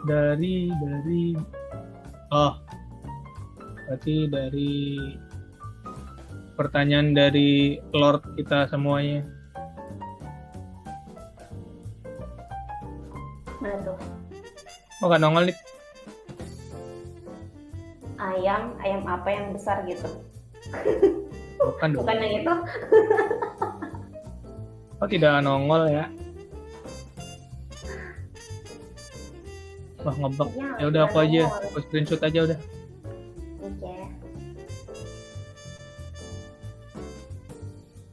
dari oh, berarti dari pertanyaan dari Lord kita semuanya. Mana tuh? Oh, kan nongol nih. Ayam apa yang besar gitu? Bukan dong. Bukan yang itu. Oh, tidak nongol ya. Wah, ngebug. Kayaknya Ya udah nggak aku aja. nongol. Aku screenshot aja udah. Oke.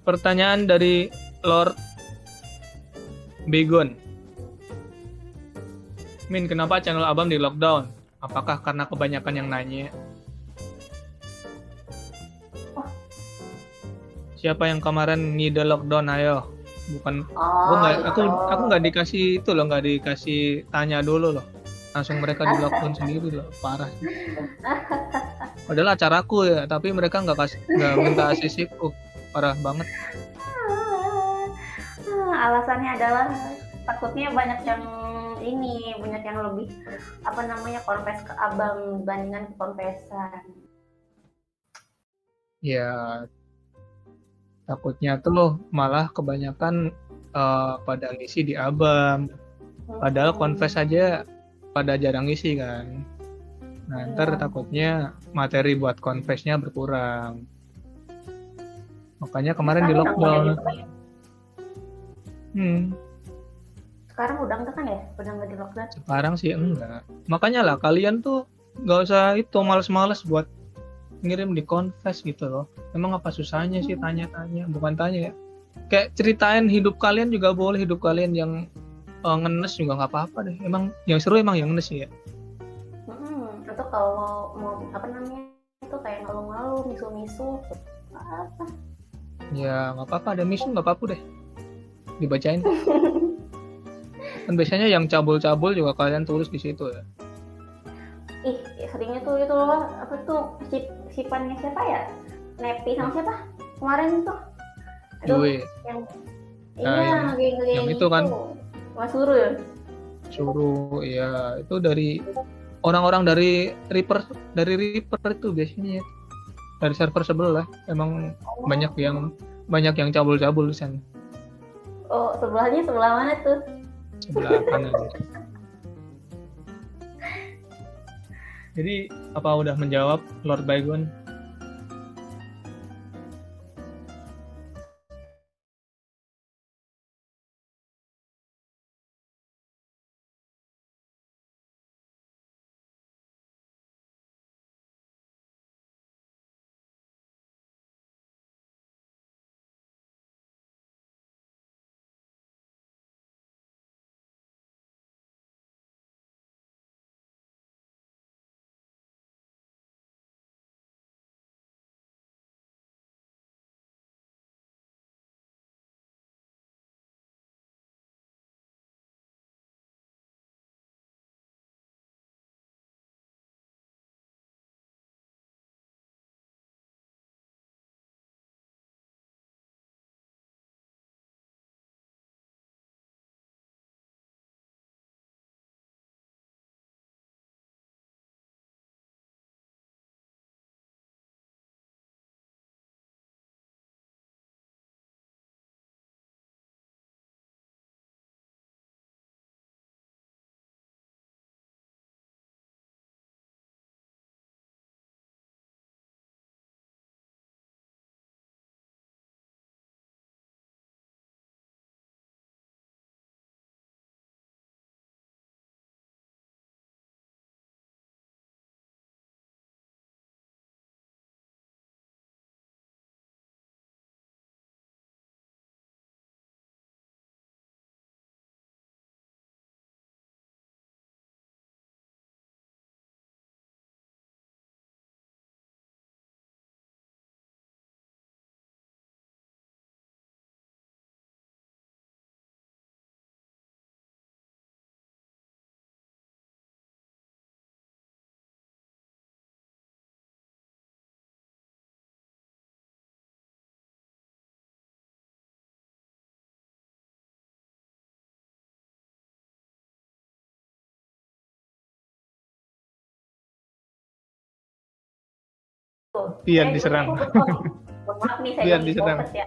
Pertanyaan dari Lord Begon. Min, kenapa channel Abam di lockdown? Apakah karena kebanyakan yang nanya? Oh, Siapa yang kemarin ngide lockdown? Ayo. Bukan, oh aku itu. nggak dikasih itu loh, nggak dikasih tanya dulu loh. Langsung mereka di lockdown sendiri loh, parah sih. Padahal acaraku ya, tapi mereka nggak minta ACC-ku. Parah banget. Alasannya adalah takutnya banyak yang ini, banyak yang lebih apa namanya konfes ke abang dibandingkan ke konvesan. Ya, takutnya tuh malah kebanyakan pada ngisi di Abam. Padahal confess aja pada jarang ngisi kan. Nah, ntar Iya. takutnya materi buat confessnya berkurang. Makanya Tapi kemarin di sekarang udah nggak kayak lockdown. gitu kan? Hmm, Sekarang udah enggak kan ya? Udah nggak di lockdown. sekarang sih enggak. Makanya lah kalian tuh nggak usah itu males-males buat ngirim di confess gitu loh. Emang apa susahnya sih tanya-tanya? Bukan tanya ya. Kayak ceritain hidup kalian juga boleh, hidup kalian yang ngenes juga nggak apa-apa deh. Emang yang seru emang yang ngenes ya. Atau kalau mau apa namanya itu kayak ngalu-ngalu, misu-misu, apa? Ya nggak apa-apa, ada misu nggak apa-apa deh. Dibacain. Kan biasanya yang cabul-cabul juga kalian tulis di situ ya. Ih, seringnya tuh itu loh, apa tuh sipannya siapa ya? Nepi sama siapa? Kemarin tuh. Aduh, Yui. yang Nah, iya yang geng-geng itu itu. kan Mas Surul. suruh ya itu dari orang-orang dari Reaper itu biasanya ya. Dari server sebelah emang banyak Oh, yang banyak yang cabul-cabul di sana. oh sebelahnya sebelah mana tuh? Sebelah kanan. Jadi apa udah menjawab Lord Baygon? Biar diserang. Mohon maaf nih, saya Biar lagi diserang. fokus ya.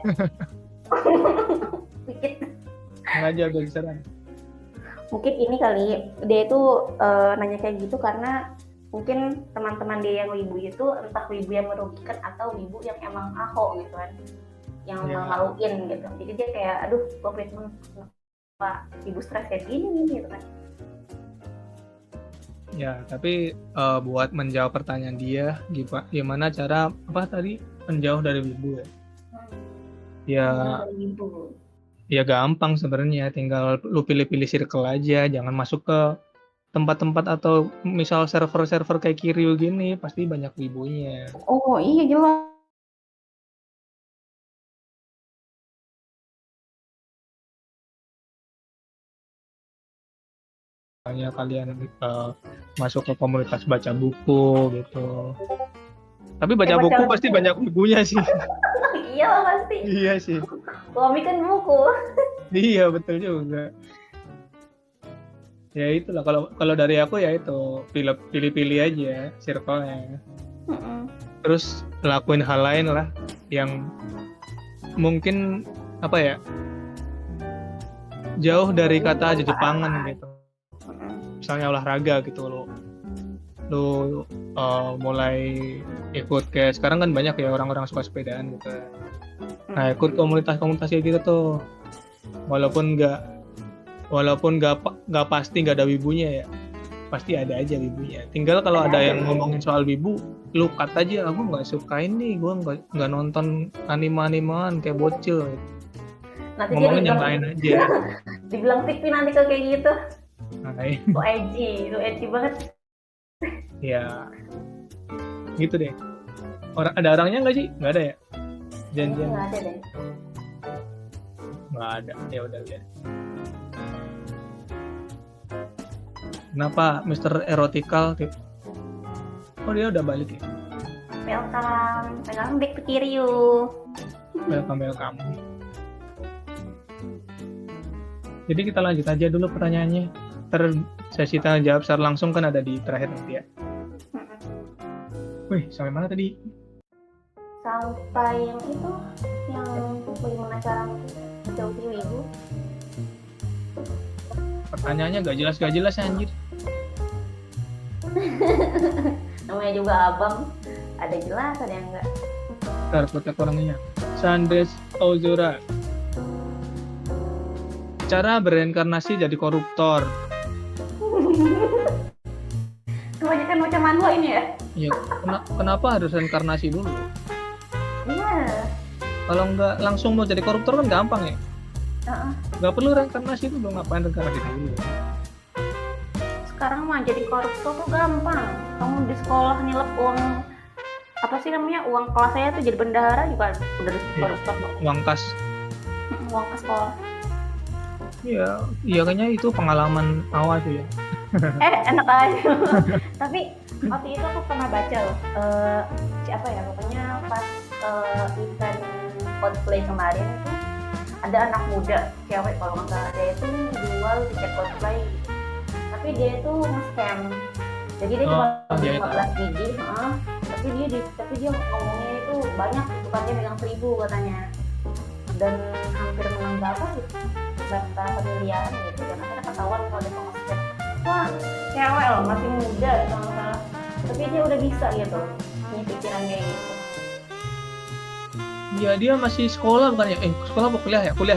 Dikit. Sengaja biar diserang. Mungkin ini kali dia itu nanya kayak gitu karena mungkin teman-teman dia yang wibu itu entah wibu yang merugikan atau wibu yang emang ahok gitu kan, yang Ya. maluin gitu. Jadi dia kayak aduh komitmen kenapa wibu stres kayak gini gitu kan. Ya, tapi buat menjawab pertanyaan dia, gimana cara apa tadi menjauh dari wibu ya? Ya, Dari wibu. ya gampang sebenarnya, tinggal lu pilih-pilih circle aja, jangan masuk ke tempat-tempat atau misal server-server kayak Kiryu gini, pasti banyak wibunya. Oh iya jelas. Misalnya kalian masuk ke komunitas baca buku gitu. Tapi baca buku pasti banyak wibunya sih. Iya pasti. Iya sih. Komik kan buku. Iya betul juga. Ya itulah kalau dari aku ya itu pilih-pilih aja circle-nya. Terus lakuin hal lain lah yang mungkin apa ya, jauh dari kata Jepangan gitu. Misalnya olahraga gitu lo mulai ikut kayak sekarang kan banyak ya orang-orang suka sepedaan gitu. Nah ikut komunitas-komunitas kayak gitu tuh, walaupun nggak pasti nggak ada wibunya ya, pasti ada aja wibunya. Tinggal kalau ada yang ngomongin soal wibu, lu cut aja, aku nggak suka ini, gue nggak nonton anime-animan kayak bocil. Nanti Ngomongin dia yang lain aja. dibilang pipi nanti kalau kayak gitu. Nah, Lu edgy banget. ya gitu deh. Ada orangnya nggak sih? Nggak ada ya? Janjian Nggak ada deh. nggak ada. Ya udah ya. Kenapa Mr. Erotikal? Oh dia udah balik ya? Welcome back to Kiryu. Welcome. Jadi kita lanjut aja dulu pertanyaannya. Sesi tanya jawab secara langsung kan ada di terakhir nanti ya. Wih, sampai mana tadi? Sampai yang itu, yang bagaimana cara menjauhi wibu. Pertanyaannya gak jelas anjir. Namanya juga abang, ada jelas ada yang enggak. Ntar kotak orangnya. Sandes Ozora. Cara bereinkarnasi jadi koruptor. Kebanyakan macam manhwa ini ya? Ya, kenapa harus reinkarnasi dulu? Iya. Kalau nggak langsung mau jadi koruptor kan gampang ya. Uh-uh. Nggak perlu reinkarnasi dulu, ngapain reinkarnasi dulu? Sekarang mah jadi koruptor tuh gampang. Kamu di sekolah nilep uang apa sih namanya, uang kelas saya tuh jadi bendahara juga udah di koruptor kok. Uang kas. Uang ke sekolah. Iya kayaknya itu pengalaman awal sih ya. Enak aja. Tapi waktu itu aku pernah baca loh, siapa ya, pokoknya pas event cosplay kemarin itu ada anak muda cewek kalau nggak salah, dia itu jual tiket cosplay tapi dia itu nge-scam. Jadi dia cuma 15 biji, tapi dia ngomongnya itu banyak, bukannya megang 1.000 katanya, dan hampir menang berapa gitu, berapa miliaran gitu. Dan akhirnya ketahuan kalau dia nge-scam. Wah, cewek loh, masih muda kalau nggak salah, tapi dia udah bisa gitu punya pikiran kayak gitu. Iya dia masih sekolah bukan ya? Sekolah apa kuliah ya? Kuliah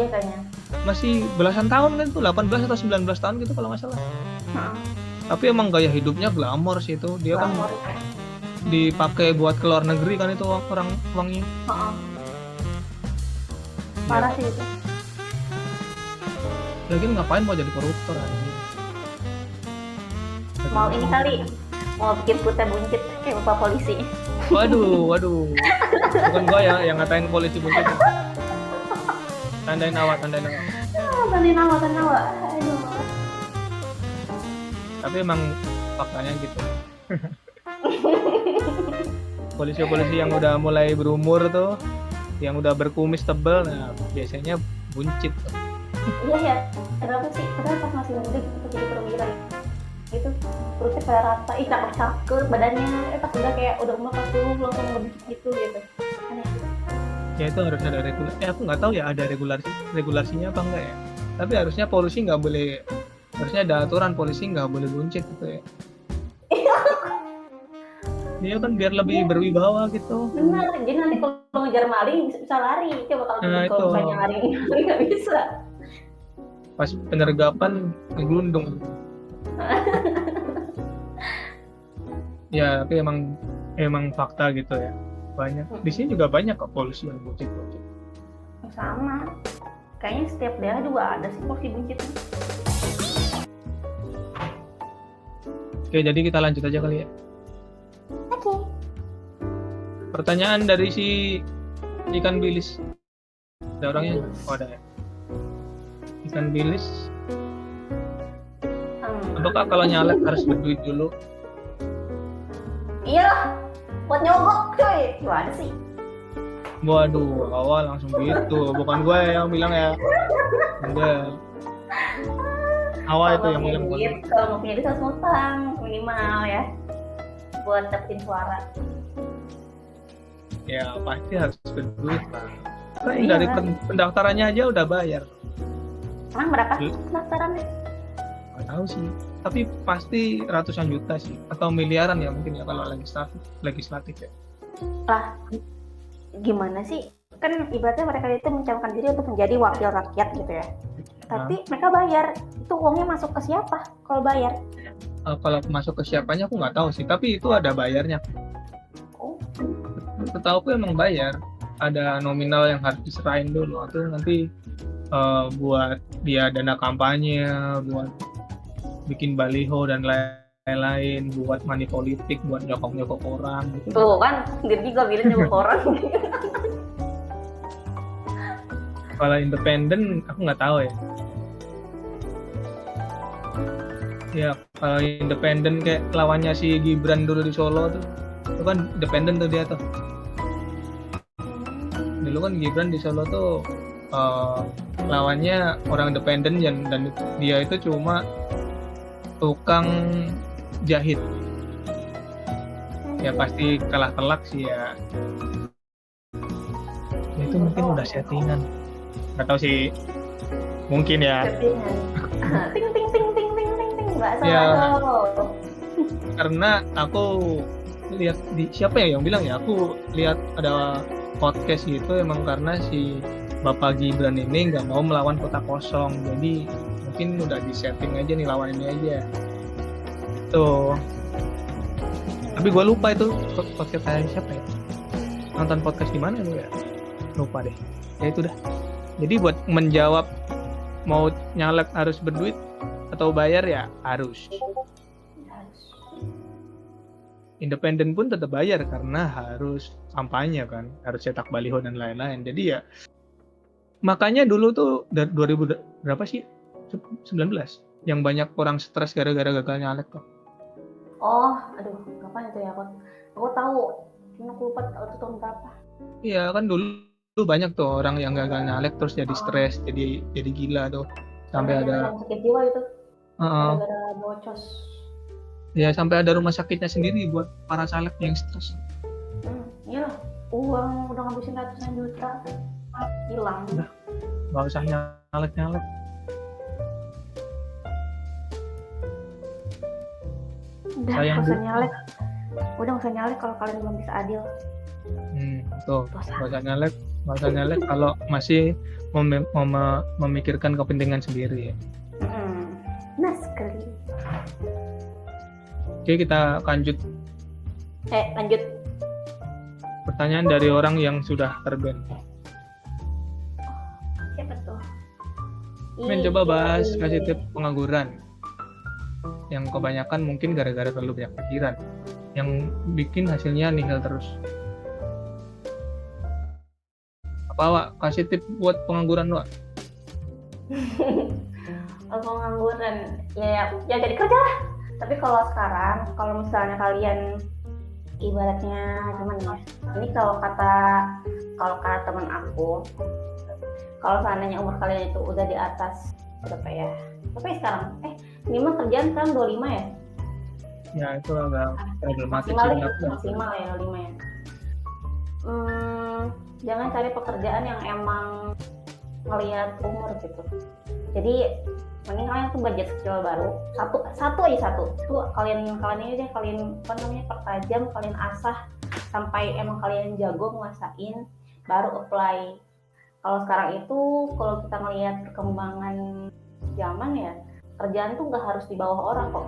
kayaknya. Masih belasan tahun kan tuh, 18 atau 19 tahun gitu kalau nggak salah. Tapi emang gaya hidupnya glamor sih itu. Dia glamor, kan dipakai buat ke luar negeri kan itu uangnya. Parah sih itu. Lagi ngapain mau jadi koruptor aja? Mau ini kali, mau bikin putih buncit kayak bapak polisi. Waduh. Bukan gua ya yang ngatain polisi buncit. Tandain awak. Tandain awak. Aduh. Tapi emang faktanya gitu. Polisi-polisi yang udah mulai berumur tuh, yang udah berkumis tebal, nah biasanya buncit. Iya ya, kenapa sih? Padahal pas masih muda kita jadi perwira gitu, perutnya supaya rata, ih cakep badannya, pas udah kayak udah umur 40 langsung lebih gitu aneh. Ya itu harus ada aku nggak tahu ya ada regulasinya apa enggak ya, tapi harusnya polisi nggak boleh, harusnya ada aturan polisi nggak boleh buncit gitu ya. Dia kan biar lebih Iya. berwibawa gitu. Benar, jadi nanti kalau ngejar maling bisa lari, coba kalau Nah itu kalau misalnya lari nggak bisa. pas penyergapan ngelundung. Ya tapi emang fakta gitu ya, banyak di sini juga banyak kok polisi yang buncit. Sama, kayaknya setiap daerah juga ada sih polisi buncit. Oke, jadi kita lanjut aja kali ya. Oke. Pertanyaan dari si ikan bilis. Ada orangnya? Oh, ada ya. Ikan bilis. Apakah kalau nyalek harus berduit dulu? Iya lah, buat nyogok coy. Gimana sih? Waduh, awal langsung gitu. Bukan gue yang bilang ya. Enggak. Awal itu yang bilang. Kalau mau punya duit harus ngutang minimal ya, buat dapetin suara. Ya pasti harus berduit lah. Kan Iya, dari kan? pendaftarannya aja udah bayar. Emang berapa pendaftarannya? Gak tahu sih. Tapi pasti ratusan juta sih. Atau miliaran ya mungkin ya kalau legislatif ya. Lah, gimana sih? Kan ibaratnya mereka itu mencalonkan diri untuk menjadi wakil rakyat gitu ya. Tapi mereka bayar. Itu uangnya masuk ke siapa kalau bayar? Kalau masuk ke siapanya aku nggak tahu sih. Tapi itu ada bayarnya. Oh, Setahuku emang bayar. Ada nominal yang harus diserahin dulu. Itu nanti buat dia dana kampanye, buat bikin baliho dan lain-lain, buat money politik, buat nyokok orang gitu. tuh kan, dia juga bilang nyogok orang. Kalau independen aku nggak tahu ya. Ya kalau independen kayak lawannya si Gibran dulu di Solo tuh, itu kan independen tuh dia tuh. Dulu kan Gibran di Solo tuh lawannya orang independen dan dia itu cuma tukang jahit. Ya pasti kalah telak sih ya. Itu mungkin udah settingan. Nggak tahu sih. Mungkin ya. Ting ting ting ting ting ting ting, nggak salah Ya. tuh. Karena aku lihat di siapa ya yang bilang ya, aku lihat ada podcast gitu emang karena si Bapak Gibran ini nggak mau melawan kota kosong, jadi mungkin udah di setting aja nih lawan ini aja tuh. Tapi gue lupa itu podcast saya siapa ya, nonton podcast di mana gue ya, lupa deh. Ya itu dah. Jadi buat menjawab mau nyalek harus berduit atau bayar ya harus. Independen pun tetap bayar karena harus kampanye kan, harus cetak baliho dan lain-lain. Jadi ya makanya dulu tuh dari 2000 berapa sih? 19 yang banyak orang stres gara-gara gagal nyalek tuh. Oh, aduh, kapan itu ya? Aku tahu, cuma aku lupa itu tahun berapa. Iya kan dulu banyak tuh orang yang gagal nyalek terus jadi stres, jadi gila tuh. Sampai Karena ada yang sakit jiwa itu, gara-gara bocos. Ya sampai ada rumah sakitnya sendiri buat para caleg yang stres. Iya, uang udah ngabisin ratusan juta, hilang. Nggak usah nyalek. Udah Sayang nggak usah nyalek. Udah nggak usah nyalek kalau kalian belum bisa adil. Tuh, nggak usah nyalek kalau masih memikirkan kepentingan sendiri ya. Nah sekali. Oke, kita lanjut. Lanjut. Pertanyaan dari orang yang sudah terban. Siapa tuh? Coba bahas kasih tips pengangguran. Yang kebanyakan mungkin gara-gara terlalu banyak pikiran, yang bikin hasilnya nihil terus. Apa Wak? Kasih tips buat pengangguran Wak? Pengangguran, ya jadi kerja lah. Tapi kalau sekarang, kalau misalnya kalian ibaratnya gimana ya? Ini kalau kata teman aku, kalau seandainya umur kalian itu udah di atas berapa ya? Tapi sekarang, minimal kerjaan sekarang 25 ya? Ya itu agak problematik Maksimal sih itu menurut gue. maksimal ya 5 ya. Jangan cari pekerjaan yang emang ngelihat umur gitu. Jadi mending kalian tuh budget skill baru satu aja tuh kalian ini deh, kalian apa namanya pertajam, kalian asah sampai emang kalian jago nguasain, baru apply. Kalau sekarang itu kalau kita ngelihat perkembangan zaman ya, kerjaan tuh nggak harus di bawah orang kok,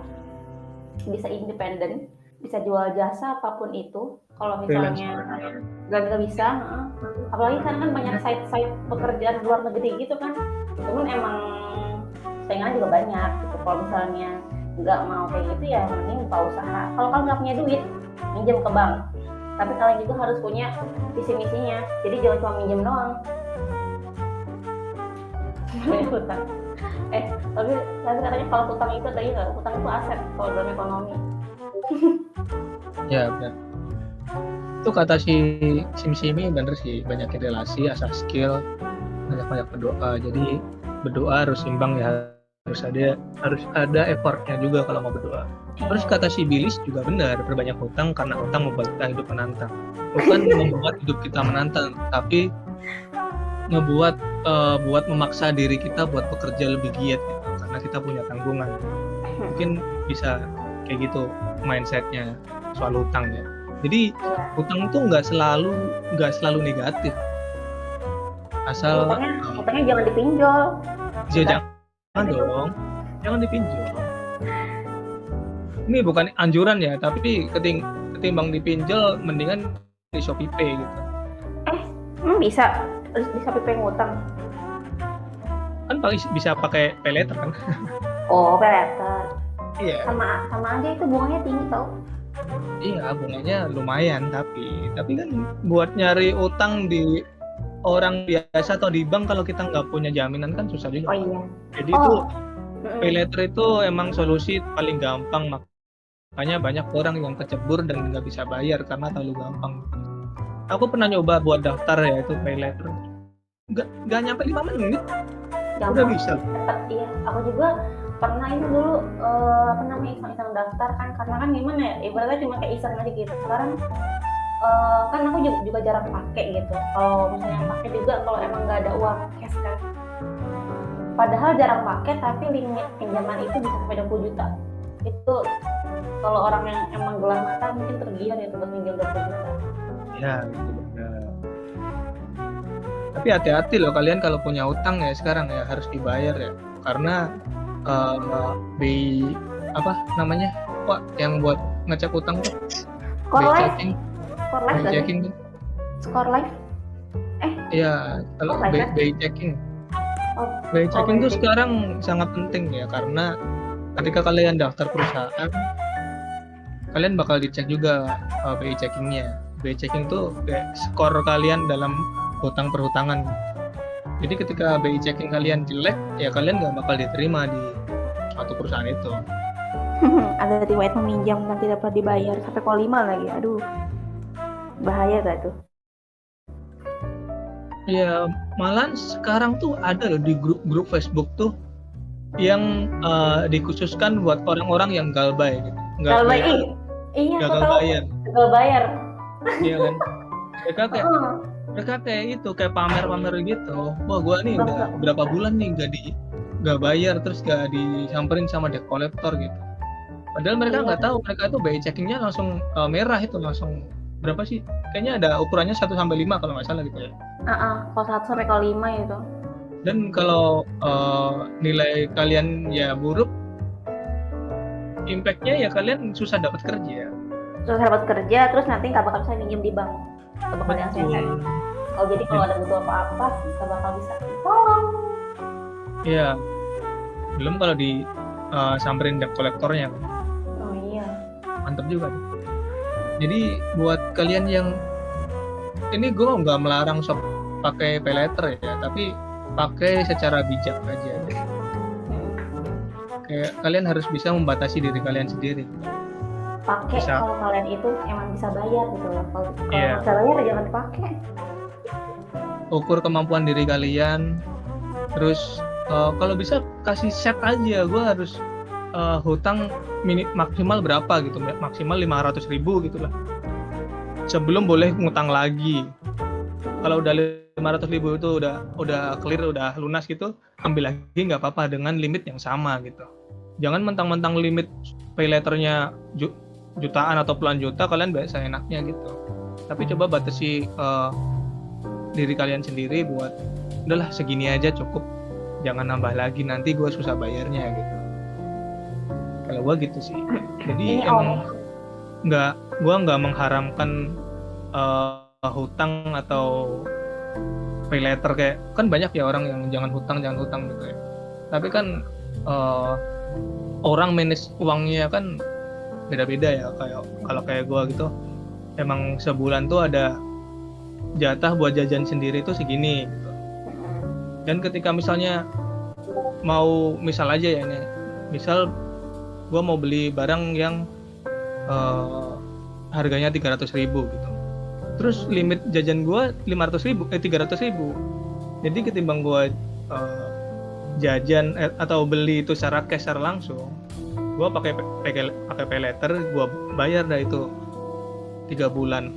bisa independen, bisa jual jasa apapun itu. Kalau Freelance. misalnya nggak bisa, apalagi kan banyak site pekerjaan luar negeri gitu kan, cuman emang saingannya juga banyak gitu. Kalau misalnya nggak mau kayak gitu ya mending buka usaha. Kalau kalian nggak punya duit, minjem ke bank, tapi kalian juga harus punya visi misinya, jadi jangan cuma minjem doang. Hutang. Tapi katanya kalau hutang itu tadi nggak, hutang itu aset kalau dalam ekonomi. Ya benar. Itu kata si Simi bener sih, banyakin relasi, asah skill, banyak berdoa. Jadi berdoa harus imbang ya, harus ada effortnya juga kalau mau berdoa. Terus kata si Bilis juga benar, berbanyak hutang karena hutang membuat kita hidup menantang. Bukan membuat hidup kita menantang, tapi ngebuat buat memaksa diri kita buat bekerja lebih giat gitu, karena kita punya tanggungan. Mungkin bisa kayak gitu mindsetnya soal hutang ya. Jadi hutang itu nggak selalu negatif. Asal hutangnya jangan dipinjol. Jangan dong, jangan dipinjol. Ini bukan anjuran ya, tapi ketimbang dipinjol mendingan di Shopee Pay gitu. Bisa Shopee ngutang kan paling bisa pakai pay later kan. Oh, pay later. Iya. Sama aja itu bunganya tinggi tau. Iya, bunganya lumayan, tapi kan buat nyari utang di orang biasa atau di bank kalau kita nggak punya jaminan kan susah juga. Oh iya. Jadi itu pay later itu emang solusi paling gampang, makanya banyak orang yang kecebur dan nggak bisa bayar karena terlalu gampang. Aku pernah nyoba buat daftar ya itu pay later, nggak nyampe 5 menit udah bisa. Iya, aku juga pernah itu dulu iseng-iseng daftar kan, karena kan gimana ya, ibaratnya cuma kayak iseng aja gitu. Sekarang kan aku juga jarang pakai gitu. Kalau misalnya pakai juga kalau emang nggak ada uang cash kan. Padahal jarang pakai, tapi limit pinjaman itu bisa sampai 20 juta. Itu kalau orang yang emang gelap mata mungkin tergiur ya buat minjem 20 juta. Ya, itu benar. Tapi hati-hati loh kalian kalau punya utang ya sekarang ya harus dibayar ya, karena yang buat ngecek utang tuh checking Score life. Iya, kalau BI checking. BI checking tuh sekarang sangat penting ya, karena ketika kalian daftar perusahaan, kalian bakal dicek juga BI checkingnya. BI checking tuh kayak skor kalian dalam hutang perhutangan. Jadi ketika BI checking kalian jelek, ya kalian nggak bakal diterima di suatu perusahaan itu. Ada riwayat meminjam nanti dapat dibayar sampai kali 5 lagi. Aduh, bahaya gak tuh? Ya, malah sekarang tuh ada loh di grup Facebook tuh yang dikhususkan buat orang-orang yang galbay gitu. Galbay, iya, gagal bayar. Gagal bayar. Iya kan? Mereka kayak itu, kayak pamer-pamer gitu. Wah, gua nih udah berapa bulan nih nggak bayar, terus nggak disamperin sama debt collector gitu. Padahal mereka nggak tahu, mereka itu BI checkingnya langsung merah itu, langsung berapa sih? Kayaknya ada ukurannya 1-5 kalau nggak salah gitu ya. Kalau 1-5 itu. Dan kalau nilai kalian ya buruk, impact-nya ya kalian susah dapat kerja. Terus nanti nggak bakal bisa minjem di bank. Nggak bakal yang sehat. Jadi kalau ada butuh apa-apa, nggak bakal bisa tolong. Iya. Belum kalau samperin debt collectornya. Oh iya. Mantap juga. Jadi buat kalian yang ini gue nggak melarang pakai pay later ya, tapi pakai secara bijak aja. Kayak kalian harus bisa membatasi diri kalian sendiri. Pakai kalau kalian itu emang bisa bayar gitu loh. Kalau bisa bayar jangan dipakai. Ukur kemampuan diri kalian. Terus kalau bisa kasih set aja, gue harus hutang maksimal berapa gitu, maksimal 500.000 gitu lah sebelum boleh ngutang lagi. Kalau udah 500.000 itu udah clear, udah lunas gitu, ambil lagi nggak apa-apa dengan limit yang sama gitu. Jangan mentang-mentang limit pay letternya jutaan atau puluhan juta kalian biasa enaknya gitu. Tapi coba batasi diri kalian sendiri buat udahlah segini aja cukup, jangan nambah lagi nanti gue susah bayarnya gitu. Kalau gue gitu sih. Jadi emang gue nggak mengharamkan hutang atau pay letter, kayak kan banyak ya orang yang jangan hutang gitu ya. Tapi kan orang manage uangnya kan beda-beda ya. Kalau kayak gue gitu, emang sebulan tuh ada jatah buat jajan sendiri tuh segini gitu. Dan ketika misalnya misal aja ya ini, misal gue mau beli barang yang harganya 300.000 gitu, terus limit jajan gue 300.000. Jadi ketimbang gue jajan atau beli itu secara cash secara langsung, gue pakai pay letter, gue bayar dah itu 3 bulan,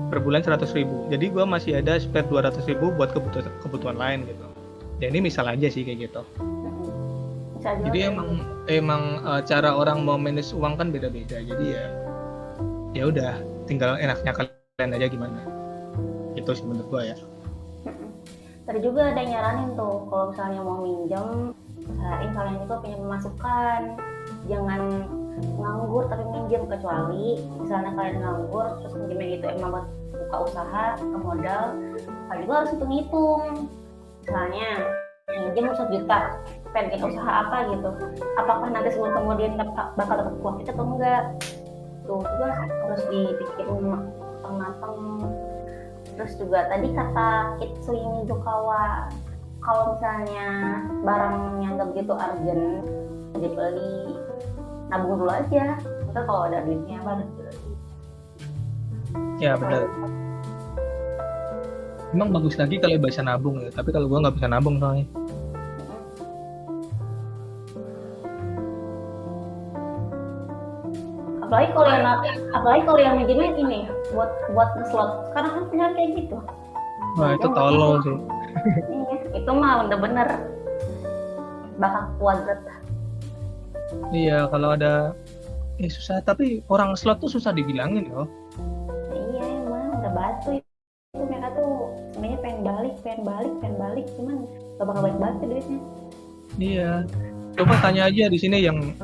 per bulan 100.000. Jadi gue masih ada spare 200.000 buat kebutuhan lain gitu. Ya ini misal aja sih kayak gitu. Jadi emang cara orang mau manage uang kan beda-beda. Jadi ya udah, tinggal enaknya kalian aja gimana. Itu sih menurut gue ya. Tadi juga ada yang nyaranin tuh, kalau misalnya mau minjem, usahain kalian juga punya pemasukan. Jangan nganggur tapi minjem, kecuali misalnya kalian nganggur terus minjemnya gitu emang buat buka usaha ke modal, kalian juga harus hitung-hitung. Misalnya minjem 1 juta, pengen usaha apa gitu, apakah nanti sebelum kemudian bakal dapat profit atau enggak, tuh juga harus dipikirin matang-matang. Terus juga tadi kata Kitsui Mizukawa, kalau misalnya barangnya nggak begitu urgent dibeli, nabung dulu aja, ntar kalau ada duitnya baru beli. Ya benar. Emang bagus lagi kalau bisa nabung ya, tapi kalau gue nggak bisa nabung soalnya. Apalagi kalau yang minjemin ini buat slot, karena kan punya kayak gitu. Wah itu tolol sih. Itu mah udah bener bakal kuadrat. Iya, kalau ada susah, tapi orang slot tuh susah dibilangin loh. Iya emang udah batu itu, mereka tuh sebenarnya pengen balik, cuman gak bakal balik duitnya. Iya, coba tanya aja di sini yang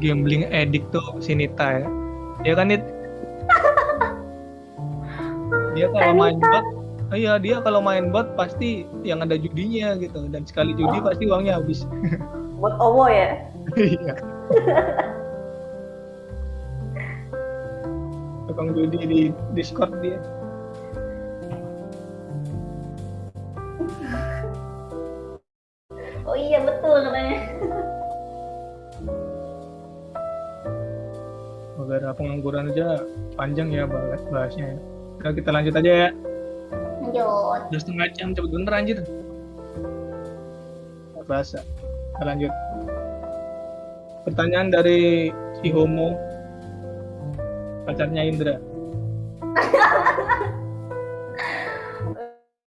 gambling addict tuh si Nita ya. Dia kan dia kalau main bot pasti yang ada judinya gitu, dan sekali judi pasti uangnya habis. Buat owo ya. Iya. Tukang judi di Discord dia. Oh iya betul katanya. Gara-gara pengangguran aja panjang ya bahasnya. Nah, kita lanjut aja ya. Lanjut. Udah 1/2 jam, cepet bener anjir. Gak berasa. Kita lanjut. Pertanyaan dari si Homo, pacarnya Indra.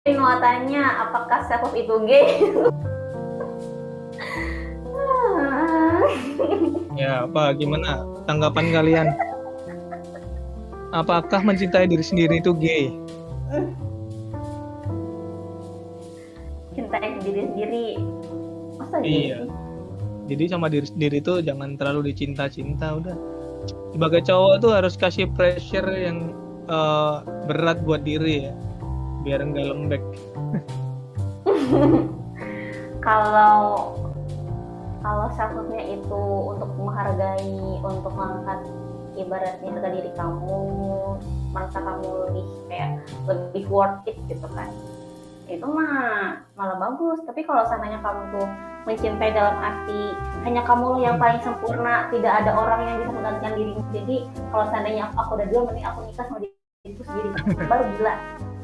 Ini mau tanya, apakah self itu gay? Ya, gimana tanggapan kalian? Apakah mencintai diri sendiri itu gay? Cintai diri sendiri. Masa iya. Sih? Jadi sama diri sendiri tuh jangan terlalu dicinta-cinta udah. Sebagai cowok tuh harus kasih pressure yang berat buat diri ya, biar enggak lembek. Kalau self-love-nya itu untuk menghargai, untuk mengangkat ibaratnya harga diri kamu, merasa kamu lebih worth it gitu kan, itu mah malah bagus. Tapi kalau seandainya kamu tuh mencintai dalam arti hanya kamu yang paling sempurna, tidak ada orang yang bisa menggantikan dirimu, jadi kalau seandainya aku udah dua, mending aku nikah sama diriku sendiri, baru gila.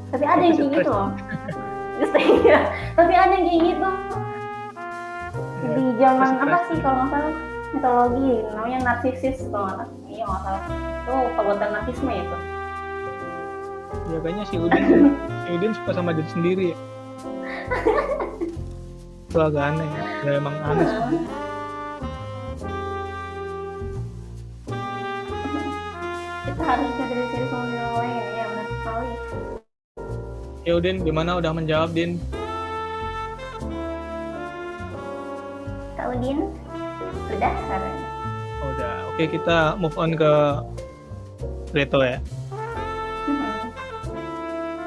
Tapi ada yang kayak gitu loh. Tapi ada yang kayak gitu. Di zaman apa sih kalau nggak salah mitologi namanya narsisis kalau nggak salah. Iya nggak salah. Itu perbuatan narsisme itu. Ya kayaknya si Udin suka sama diri sendiri ya. Itu agak aneh ya. Ya emang aneh sih. Kita harus dari sini sama yang lain ya benar sekali. Ya Udin, gimana udah menjawab Din? Kak Udin sudah sekarang. Oh, udah. Oke, kita move on ke Reto ya.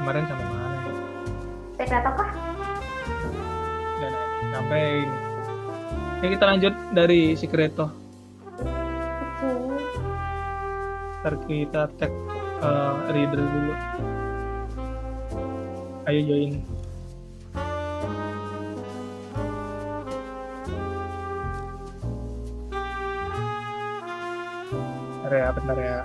Kemarin sampai mana ya? Sekreto kah? Dan sampai ini. Oke, kita lanjut dari si Kreto. Oke. Ntar kita tag reader dulu. Ayo join. Bentar ya.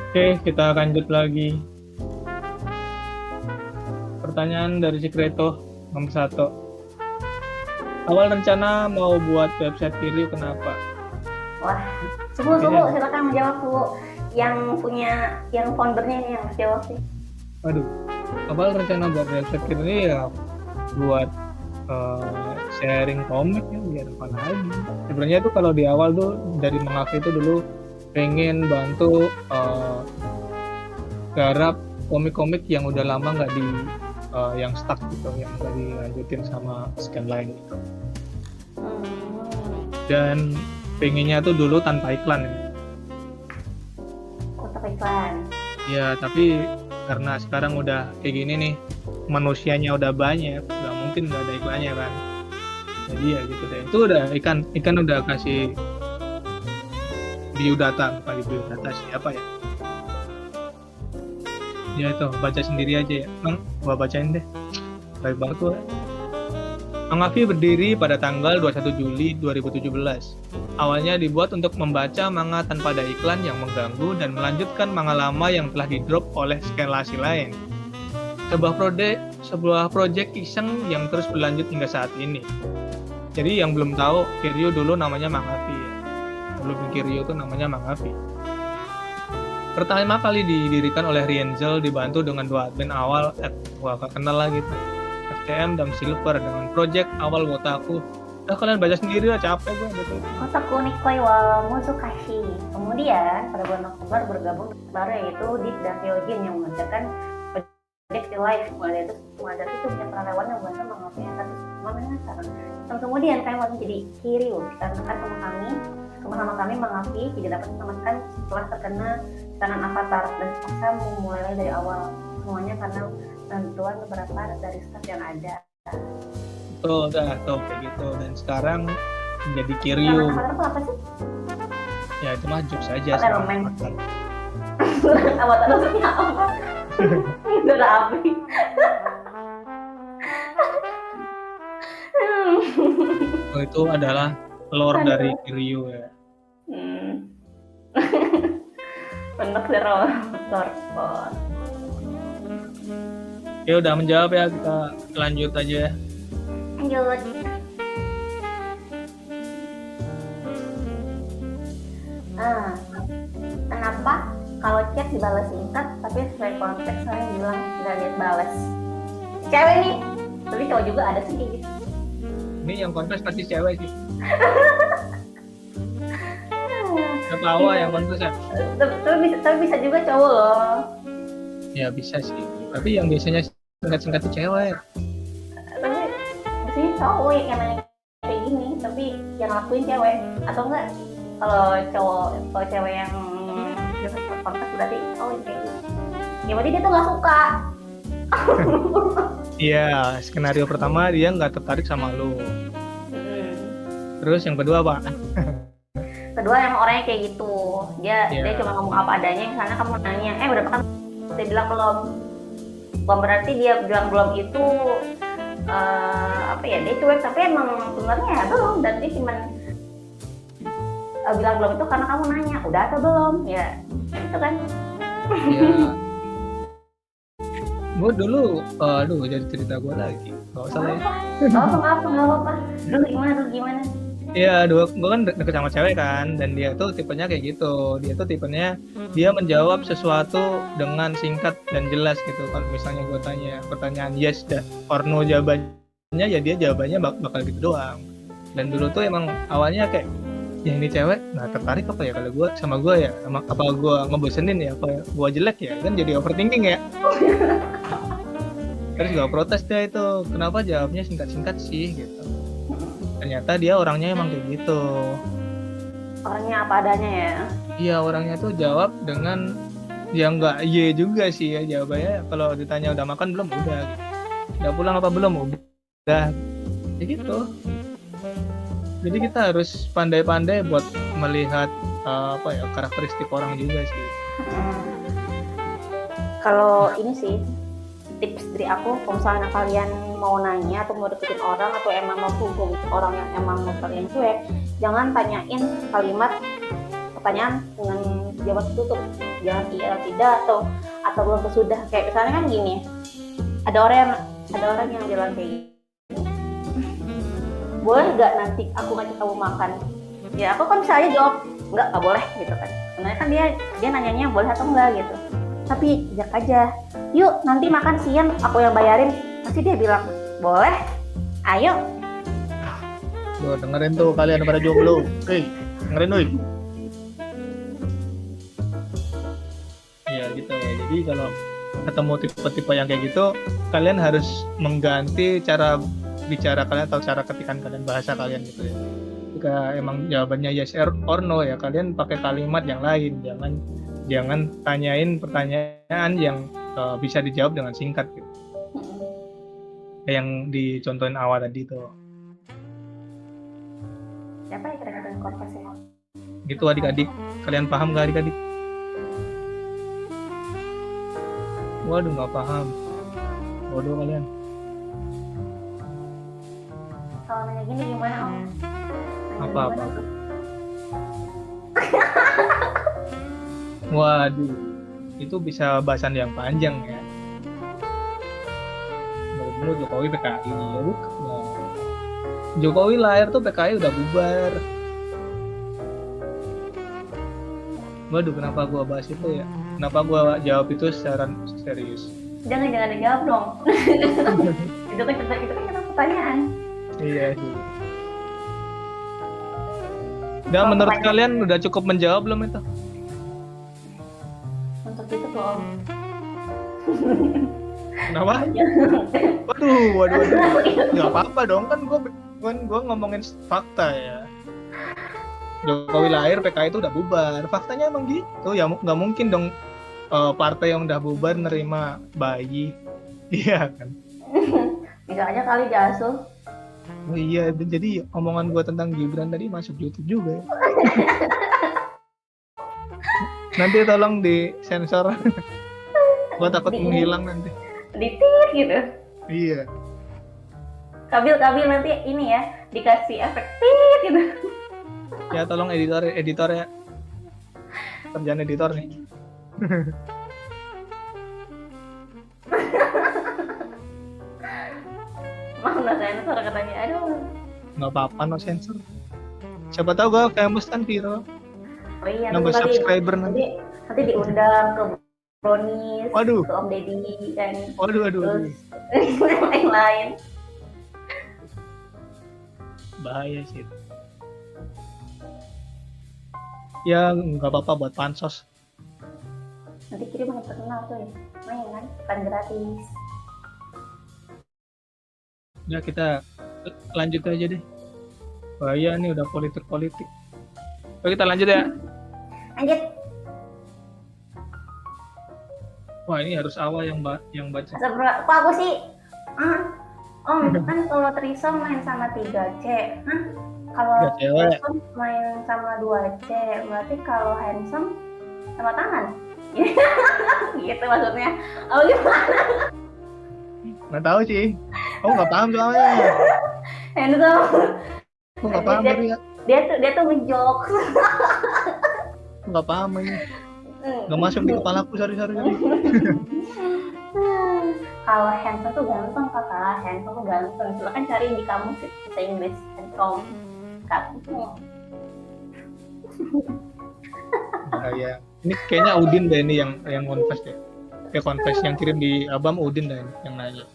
Oke, kita lanjut lagi. Pertanyaan dari si Kreto nomor 1. Awal rencana mau buat website Kiryu kenapa? Wah, Subu silakan menjawab Bu. Yang punya, yang foundernya ini yang harus jawab sih. Waduh, awal rencana buat website Kiryu ya buat sharing komik ya, biar apa lagi. Sebenarnya tuh kalau di awal tuh dari Mengafi itu dulu pengen bantu garap komik-komik yang udah lama nggak di yang stuck gitu, yang nggak dilanjutin sama Scanline gitu. Dan pengennya tuh dulu tanpa iklan ya. Tanpa iklan. Ya tapi karena sekarang udah kayak gini nih, manusianya udah banyak, nggak mungkin nggak ada iklannya kan. Jadi ya gitu deh. Itu udah ikan udah kasih biodata, bukan biodata siapa ya? Ya itu baca sendiri aja ya. Gua bacain deh. Baik banget tuh. Mengafi berdiri pada tanggal 21 Juli 2017. Awalnya dibuat untuk membaca manga tanpa ada iklan yang mengganggu dan melanjutkan manga lama yang telah di-drop oleh skenlasi lain. Sebuah proyek iseng yang terus berlanjut hingga saat ini. Jadi yang belum tahu, Kiryu dulu namanya Mengafi ya. Sebelum Kiryu itu namanya Mengafi. Pertama kali didirikan oleh Rienzel dibantu dengan 2 admin awal, gua gak kenal lagi tuh. FTM dan Silver dengan project awal Wotaku. Udah kalian baca sendiri lah, capek gue betul. Wotaku Nikoi wa Muzukashi. Kemudian pada bulan Oktober bergabung baru yaitu Deep dan Ryojin yang mengerjakan project di live. Mulai itu punya perlawan yang buatan mengapain tapi mana sekarang. Dan kemudian kami mau menjadi Kiryu dikarenakan sama kami mengapi tidak dapat diselamatkan setelah terkena serangan avatar dan terpaksa memulai dari awal semuanya karena bantuan beberapa dari staff yang ada. Betul, udah tuh kayak gitu. Dan sekarang menjadi Kiryu. Serangan avatar itu apa sih? Ya itu mah jokes aja. Avatar. Avatar maksudnya apa? Udah rapi. Oh, itu adalah lore dari Kiryu ya. Bener sih Ron. Ya udah menjawab ya, kita lanjut aja. Lanjut. Kenapa kalau chat dibalas singkat tapi sesuai konteks saya bilang nggak lihat balas? Cewek nih, tapi cowok juga ada sih kayak gitu. Ini yang kontes pasti cewek sih. Ketawa yang kontes ya. Tapi bisa juga cowok loh. Ya bisa sih. Tapi yang biasanya singkat-singkat itu cewek. Tapi biasanya cowok yang nanya kayak gini, tapi yang lakuin cewek atau enggak? Kalau cewek yang kontes berarti kayak gitu. Ya berarti dia tuh nggak suka. Iya, skenario pertama dia nggak tertarik sama lu. Terus yang kedua apa? Kedua yang orangnya kayak gitu, dia cuma ngomong apa adanya. Misalnya kamu nanya, berapa kan? Dia bilang belum. Bukan berarti dia bilang belum itu dia cuek, tapi emang sebenarnya ya belum. Dan dia cuma bilang belum itu karena kamu nanya, udah atau belum? Ya, itu kan. Iya. Gue dulu, aduh jadi cerita gue lagi. Gak usah lah ya. Nggak apa. Dulu gimana? Iya, gue kan deket sama cewek kan, dan dia tuh tipenya kayak gitu. Dia tuh tipenya dia menjawab sesuatu dengan singkat dan jelas gitu. Kalau misalnya gue tanya pertanyaan yes or no jawabannya, ya dia jawabannya bakal gitu doang. Dan dulu tuh emang awalnya kayak, ya ini cewek nggak tertarik apa ya kalau gue sama gue ya, apa gue ngebosenin ya, apa gue jelek ya, kan jadi overthinking ya. Terus gue protes dia itu, kenapa jawabnya singkat-singkat sih gitu. Ternyata dia orangnya emang kayak gitu. Orangnya apa adanya ya. Iya, orangnya tuh jawab dengan yang nggak iya juga sih ya jawabannya. Kalau ditanya udah makan belum, udah gitu. Udah pulang apa belum, udah. Ya gitu. Jadi kita harus pandai-pandai buat melihat apa ya, karakteristik orang juga sih. Kalau ini sih tips dari aku, kalau misalnya kalian mau nanya atau mau deketin orang atau emang mau hubung orang yang emang mau kalian cuek, jangan tanyain kalimat pertanyaan dengan jawaban tertutup, jangan iya atau tidak atau belum atau sudah. Kayak misalnya kan gini, ada orang yang bilang kayak gini, boleh nggak nanti aku ngajak kamu makan? Ya aku kan bisa aja jawab nggak boleh gitu kan. Sebenarnya kan dia nanyanya boleh atau enggak gitu. Tapi ajak aja, yuk nanti makan siang aku yang bayarin. Pasti dia bilang boleh, ayo. Tuh, dengerin tuh kalian pada jomblo. Hei, dengerin woi. Ya gitu ya. Jadi kalau ketemu tipe-tipe yang kayak gitu, kalian harus mengganti cara bicara kalian atau cara ketikan kalian, bahasa kalian gitu ya. Jika emang jawabannya yes or no ya, kalian pakai kalimat yang lain. Jangan tanyain pertanyaan yang bisa dijawab dengan singkat gitu. Kayak yang dicontohin awal tadi tuh. Siapa yang kira-kira yang konversinya? Gitu adik-adik, kalian paham gak adik-adik? Waduh, nggak paham. Bodoh kalian. Kalau nanya gini gimana om? Apa-apa. Waduh, itu bisa bahasan yang panjang ya. Dulu Jokowi PKI ya bukan. Jokowi lahir tuh PKI udah bubar. Waduh, kenapa gua bahas itu ya? Kenapa gua jawab itu secara serius? Jangan dijawab dong. itu kan pertanyaan. Iya sih. Dan menurut kalian udah cukup menjawab belum itu? Untuk itu tuh om. Kenapa? Waduh. Nggak apa-apa dong, kan gua ngomongin fakta ya. Jokowi lahir, PKI itu udah bubar. Faktanya emang gitu. Ya nggak mungkin dong partai yang udah bubar nerima bayi. Iya kan? Bisa aja kali diasuh. Oh iya, jadi omongan gue tentang Gibran tadi masuk YouTube juga ya. Nanti tolong disensor. Gue takut menghilang nanti. Ditit gitu. Iya. Kabil nanti ini ya, dikasih efek tit gitu. Ya tolong editor ya. Kerjaan editor nih. Mau nggak sensor katanya, aduh. Nggak apa-apa, no sensor. Siapa tahu gue famous kan viral. Oh iya, nambah subscriber nanti diundang ke Brownies, waduh, ke Om Deddy kan. Waduh. Terus lain-lain. Bahaya sih. Ya nggak apa-apa buat pansos. Nanti kirim yang terkenal tuh ya, main kan gratis. Ya kita lanjut aja deh. Bahaya nih udah politik. Oke, kita lanjut ya. Lanjut. Wah, ini harus awal yang baca. Kok aku sih? Om, kan kalau threesome main sama 3C. Kalau handsome main sama 2C. Berarti kalau handsome sama tangan. Gitu maksudnya. Oh gimana? Nggak tahu sih. Oh nggak paham soalnya. Handsome. Aku nggak paham tapi ya. Dia tuh ngejok. Nggak paham ini. Nggak masuk di kepalaku, sorry. Kalau handsome tuh ganteng kakak, handsome tuh ganteng. Silakan cari di kamus bahasa Inggris handsome. Bahaya. Ini kayaknya Udin deh ini yang confess deh. Confess yang kirim di Abam Udin deh yang nanya.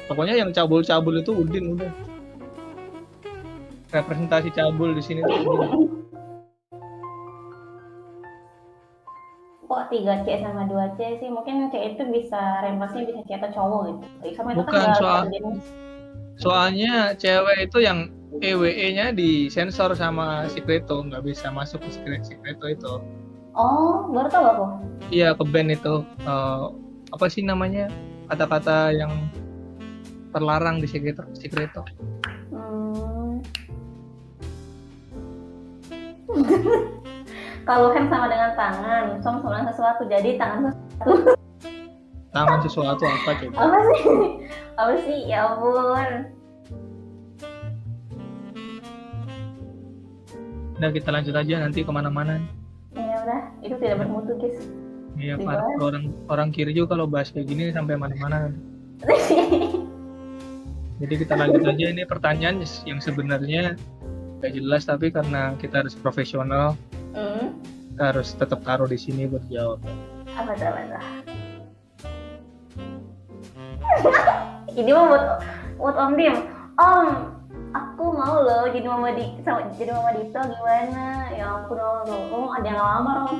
Pokoknya yang cabul-cabul itu Udin udah. Representasi cabul di sini tuh Udin. Kok 3C sama 2C sih? Mungkin C itu bisa reverse-nya bisa C atau cowok gitu. Sama itu Bukan, kan nggak jenis. soalnya cewek itu yang EWE-nya disensor sama Secreto, nggak bisa masuk ke Secreto itu. Oh, baru tahu aku. Iya, ke band itu. Apa sih namanya? Kata-kata yang terlarang di Secreto. Kalau hand sama dengan tangan, sama dengan sesuatu. Jadi tangan Tangan sesuatu apa coba? apa sih? Apa sih? Ya ampun. Udah kita lanjut aja nanti kemana-mana. Ya udah, itu tidak bermutu guys. Iya, orang kiri juga kalau bahas kayak gini sampai mana-mana. Jadi kita lanjut aja, ini pertanyaan yang sebenarnya gak jelas, tapi karena kita harus profesional, kita harus tetap taruh di sini buat jawab. Apa tuh? Ini mah buat Om Dim. Om, aku mau loh jadi mama Dito gimana? Ya ampun Om, ada yang lamar Om.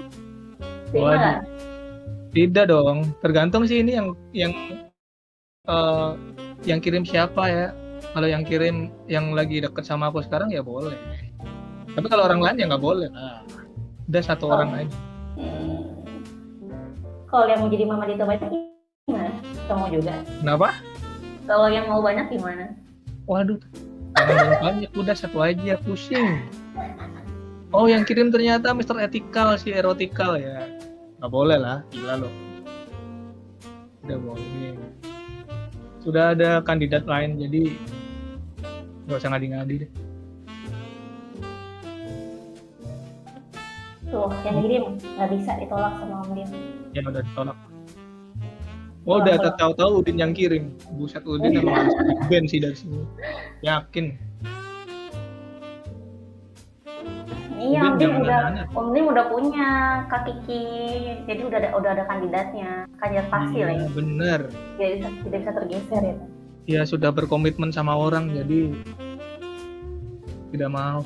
Terima. Tidak dong, tergantung sih ini yang kirim siapa ya. Kalau yang kirim yang lagi deket sama aku sekarang ya boleh. Tapi kalau orang lain ya nggak boleh. Nah, udah satu orang aja. Kalau yang mau jadi mama Dito banyak gimana? Kamu juga? Kenapa? Kalau yang mau banyak gimana? Waduh, jangan banyak, udah satu aja, pusing. Oh, yang kirim ternyata Mr. Ethical sih, erotikal ya. Nggak boleh lah, gila loh. Udah boleh. Sudah ada kandidat lain, jadi nggak usah ngadi-ngadi deh. Tuh, yang kirim nggak bisa ditolak sama Om Dim. Ya udah ditolak. Oh, udah tahu-tahu Udin yang kirim. Buset, Udin emang harus ban sih dari sini. Yakin. Iya, Om Dim udah punya Kak Kiki, jadi udah ada kandidatnya, kandidat pasti lah. Iya, bener. Jadi tidak bisa tergeser ya. Ya sudah berkomitmen sama orang, jadi tidak mau.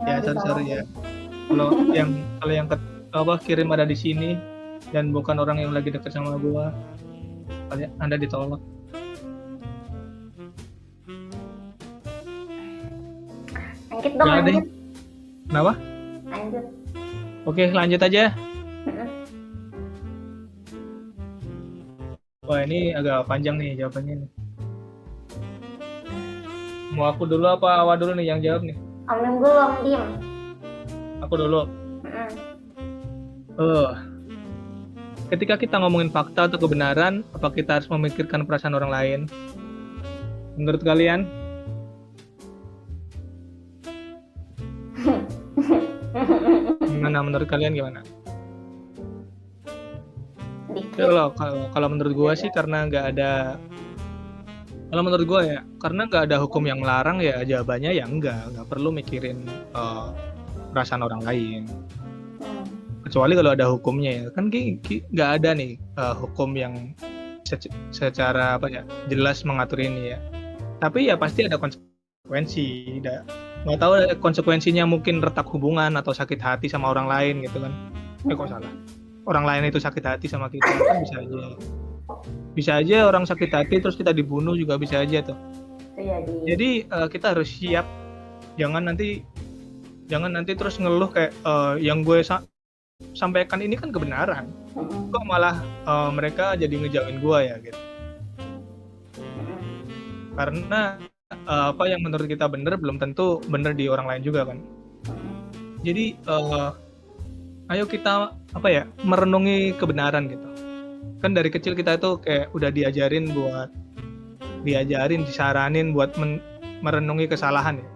Ya sorry ya. Kalau yang kirim ada di sini dan bukan orang yang lagi dekat sama gua, Anda ditolak. Lanjut dong, lanjut. Kenapa? Lanjut. Oke, lanjut aja. Wah, ini agak panjang nih jawabannya nih. Mau aku dulu apa Awa dulu nih yang jawab nih? Om Dim dulu, Om Dim. Aku dulu. Ketika kita ngomongin fakta atau kebenaran, apa kita harus memikirkan perasaan orang lain? Menurut kalian? Gimana menurut kalian gimana? Kalau menurut gue sih karena nggak ada. Kalau menurut gue ya, karena nggak ada hukum yang melarang ya jawabannya ya nggak perlu mikirin perasaan orang lain. Kecuali kalau ada hukumnya ya, kan nggak ada nih hukum yang secara jelas mengatur ini ya. Tapi ya pasti ada konsekuensi. Nggak tahu konsekuensinya, mungkin retak hubungan atau sakit hati sama orang lain gitu kan. Kok salah? Orang lain itu sakit hati sama kita kan bisa aja orang sakit hati terus kita dibunuh juga bisa aja tuh. Jadi kita harus siap, jangan nanti terus ngeluh kayak yang gue sampaikan ini kan kebenaran, kok malah mereka jadi ngejauhin gue ya gitu. Karena apa yang menurut kita benar belum tentu benar di orang lain juga kan. Jadi ayo kita merenungi kebenaran gitu. Kan dari kecil kita itu kayak udah disaranin buat merenungi kesalahan ya.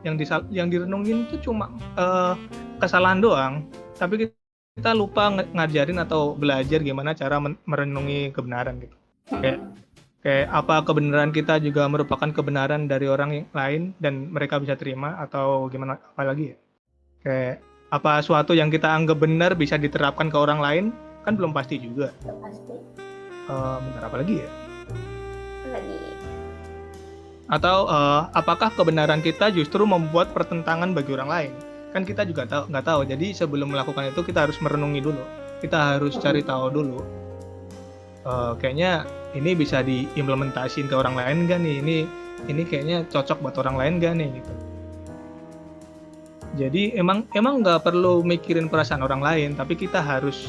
Yang direnungin itu cuma kesalahan doang, tapi kita lupa ngajarin atau belajar gimana cara merenungi kebenaran gitu. Kayak apa kebenaran kita juga merupakan kebenaran dari orang lain dan mereka bisa terima, atau gimana, apalagi ya, kayak apa suatu yang kita anggap benar bisa diterapkan ke orang lain, kan belum pasti juga. Pasti. Bentar, apa lagi ya? Lagi. Atau apakah kebenaran kita justru membuat pertentangan bagi orang lain? Kan kita juga nggak tahu. Jadi sebelum melakukan itu kita harus merenungi dulu. Kita harus cari tahu dulu. Kayaknya ini bisa diimplementasiin ke orang lain nggak nih? Ini kayaknya cocok buat orang lain nggak nih gitu. Jadi emang nggak perlu mikirin perasaan orang lain, tapi kita harus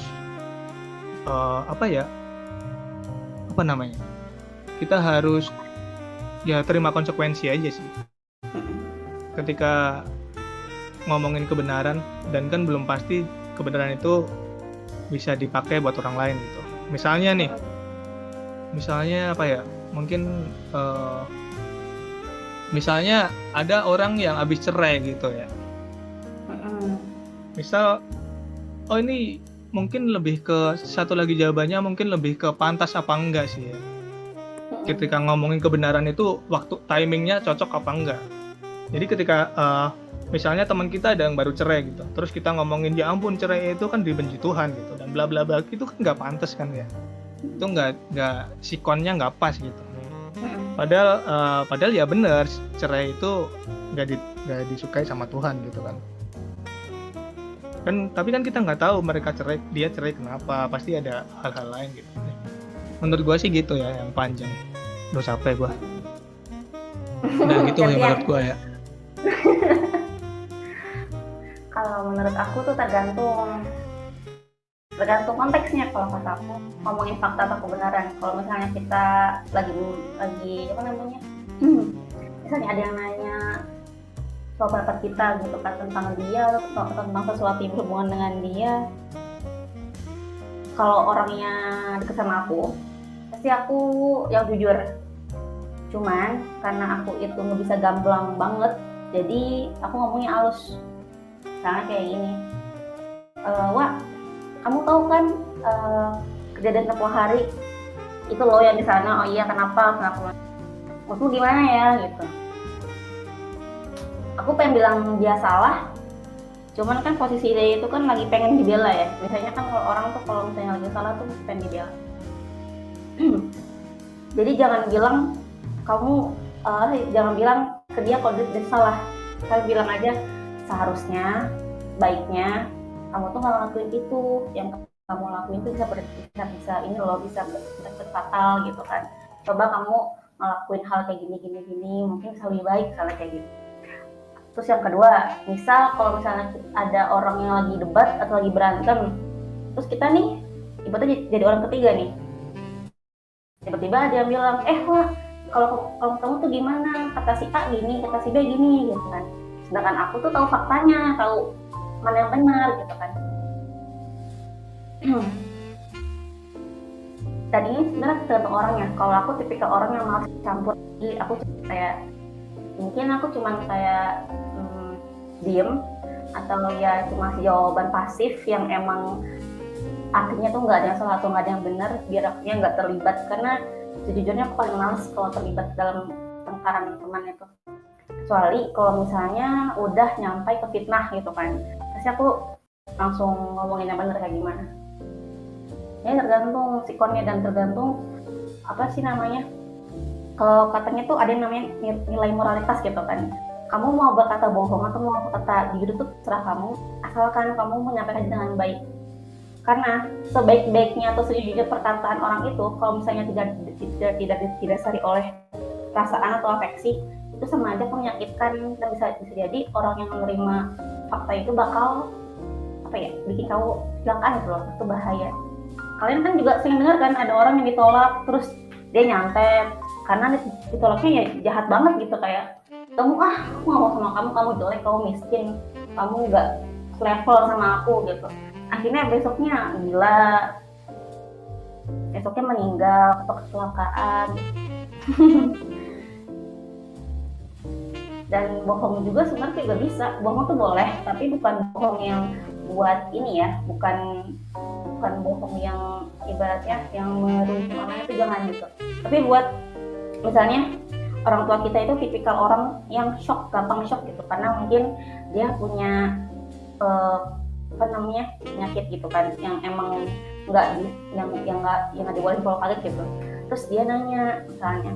kita harus ya terima konsekuensi aja sih ketika ngomongin kebenaran, dan kan belum pasti kebenaran itu bisa dipakai buat orang lain gitu. Misalnya apa ya, mungkin misalnya ada orang yang habis cerai gitu ya. Misal, ini mungkin lebih ke satu lagi jawabannya, mungkin lebih ke pantas apa enggak sih ya. Ketika ngomongin kebenaran itu waktu timingnya cocok apa enggak. Jadi ketika misalnya teman kita ada yang baru cerai gitu, terus kita ngomongin ya ampun cerai itu kan dibenci Tuhan gitu dan bla bla bla, itu kan nggak pantas kan ya. Itu nggak sikonnya nggak pas gitu. Padahal ya benar, cerai itu nggak disukai sama Tuhan gitu kan. Tapi kan kita nggak tahu dia cerai kenapa, pasti ada hal-hal lain gitu. Menurut gue sih gitu ya, yang panjang. Udah capek gue. Nah gitu ya menurut gue ya. Kalau menurut aku tuh tergantung konteksnya. Kalau kata aku ngomongin fakta atau kebenaran. Kalau misalnya kita lagi apa namanya, misalnya ada yang nanya soal pendapat kita gitu kan tentang dia, tentang sesuatu yang berhubungan dengan dia. Kalau orangnya deket sama aku, pasti aku yang jujur. Cuman karena aku itu nggak bisa gamblang banget, jadi aku ngomongnya halus. Misalnya kayak gini, Wak, kamu tahu kan kejadian tempoh hari itu lo yang di sana. Oh iya, kenapa? Maksudmu gimana ya gitu. Aku pengen bilang dia salah, cuman kan posisi dia itu kan lagi pengen dibela ya. Biasanya kan kalau orang tuh kalau misalnya lagi salah tuh pengen dibela. Jadi jangan bilang ke dia kalau dia salah. Kalian bilang aja, seharusnya baiknya kamu tuh nggak ngelakuin itu, yang kamu lakuin itu bisa ini loh, bisa fatal gitu kan. Coba kamu ngelakuin hal kayak gini, mungkin bisa lebih baik kalau kayak gitu. Terus yang kedua, misal kalau misalnya ada orang yang lagi debat atau lagi berantem, terus kita nih ibaratnya jadi orang ketiga nih, tiba-tiba ada yang bilang, Wah, kalau kamu tuh gimana, kata si A gini, kata si B gini gitu kan. Sedangkan aku tuh tahu faktanya, tahu mana yang benar gitu kan. Dan ini sebenarnya tergantung orangnya. Kalau aku tipikal orang yang malas campur, jadi aku cuma kayak diem, atau ya cuma jawaban pasif yang emang artinya tuh nggak ada yang salah atau nggak ada yang benar, biar akunya nggak terlibat. Karena sejujurnya aku paling males kalau terlibat dalam tengkaran teman itu, kecuali kalau misalnya udah nyampai ke fitnah gitu kan, pasti aku langsung ngomongin yang benar kayak gimana. Ini tergantung sikonnya dan tergantung apa sih namanya, kalau katanya tuh ada yang namanya nilai moralitas gitu kan. Kamu mau berkata bohong atau mau berkata jujur itu terserah kamu, asalkan kamu menyampaikan dengan baik. Karena sebaik-baiknya atau sejujurnya perkataan orang itu, kalau misalnya tidak didasari oleh perasaan atau afeksi, itu sama aja menyakitkan, dan bisa jadi orang yang menerima fakta itu bakal bikin kamu kecelakaan gitu loh, itu bahaya. Kalian kan juga sering dengar kan ada orang yang ditolak terus dia nyantet karena ditolaknya ya jahat banget gitu, kayak kamu aku nggak mau sama kamu jelek, kamu miskin, kamu nggak level sama aku gitu. Akhirnya besoknya gila, besoknya meninggal atau kecelakaan. Dan bohong juga sebenarnya juga bisa. Bohong tuh boleh, tapi bukan bohong yang buat ini ya, bukan bukan bohong yang ibaratnya yang merugikan orang lain, itu jangan gitu. Tapi buat misalnya orang tua kita itu tipikal orang yang shock, gampang shock gitu, karena mungkin dia punya apa namanya penyakit gitu kan, yang emang nggak yang nggak dibolehin kalau kaget gitu. Terus dia nanya misalnya,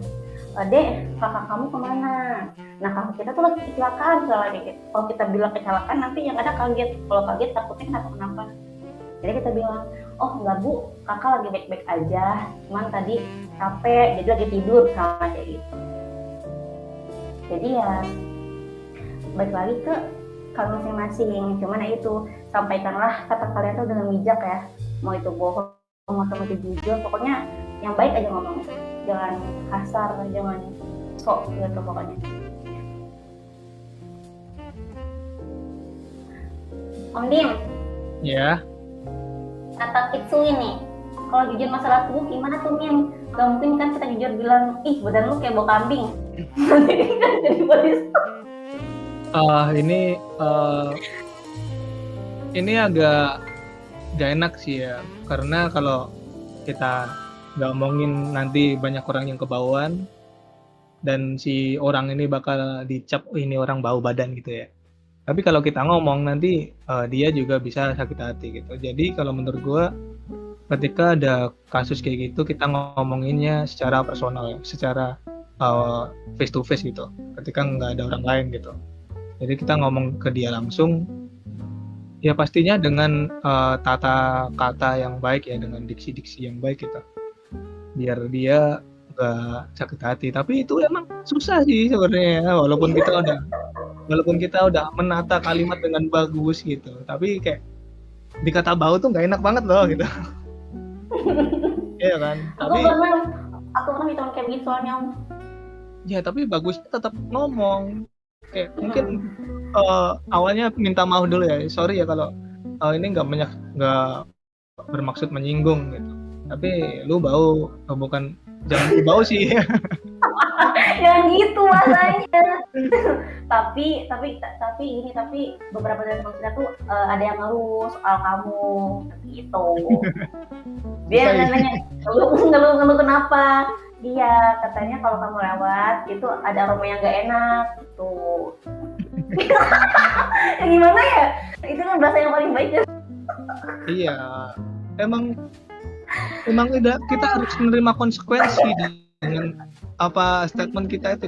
Dek, kakak kamu kemana? Nah, kakak kita tuh lagi kecelakaan soalnya gitu. Kalau kita bilang kecelakaan, nanti yang ada kaget. Kalau kaget takutnya kenapa-kenapa. Jadi kita bilang, oh enggak bu, kakak lagi baik-baik aja. Cuman tadi capek, jadi lagi tidur sama kayak gitu. Jadi ya, balik lagi ke kalau masing-masing. Cuman ya itu, sampaikanlah kata kalian tuh dengan bijak ya. Mau itu bohong, atau mau itu jujur, pokoknya yang baik aja ngomongnya. Jangan kasar, jangan sok gitu pokoknya. Om Dim, Ya, kata Kitsui nih, kalau jujur masalah tubuh gimana tuh Min? Gak mungkin kan kita jujur bilang, ih badan lu kayak bau kambing. Nanti kan jadi polis. ini ini agak gak enak sih ya, karena kalau kita nggak ngomongin nanti banyak orang yang kebauan dan si orang ini bakal dicap, "Oh, ini orang bau badan," gitu ya. Tapi kalau kita ngomong nanti dia juga bisa sakit hati gitu. Jadi kalau menurut gua ketika ada kasus kayak gitu kita ngomonginnya secara personal, secara face to face gitu. Ketika nggak ada orang lain gitu. Jadi kita ngomong ke dia langsung, ya pastinya dengan tata kata yang baik ya, dengan diksi-diksi yang baik gitu. Biar dia nggak sakit hati. Tapi itu emang susah sih sebenarnya ya, walaupun kita udah menata kalimat dengan bagus gitu, tapi kayak dikata bau tuh nggak enak banget loh gitu. Iya kan? Aku pernah hitung kayak gitu soalnya Om. Ya tapi bagusnya tetap ngomong. Kayak mungkin awalnya minta maaf dulu ya. Sorry ya kalau ini nggak bermaksud menyinggung gitu. Tapi lu bau, bukan jangan lu bau sih. Jangan gitu masanya. tapi beberapa dari teman kita tuh ada yang ngeluh soal kamu gitu. Dia nanya, ngeluh kenapa? Dia katanya kalau kamu lewat itu ada aroma yang gak enak gitu. Ya gimana ya? Itu kan bahasa yang paling baik ya. Iya, emang udah kita harus menerima konsekuensi dengan apa statement kita itu,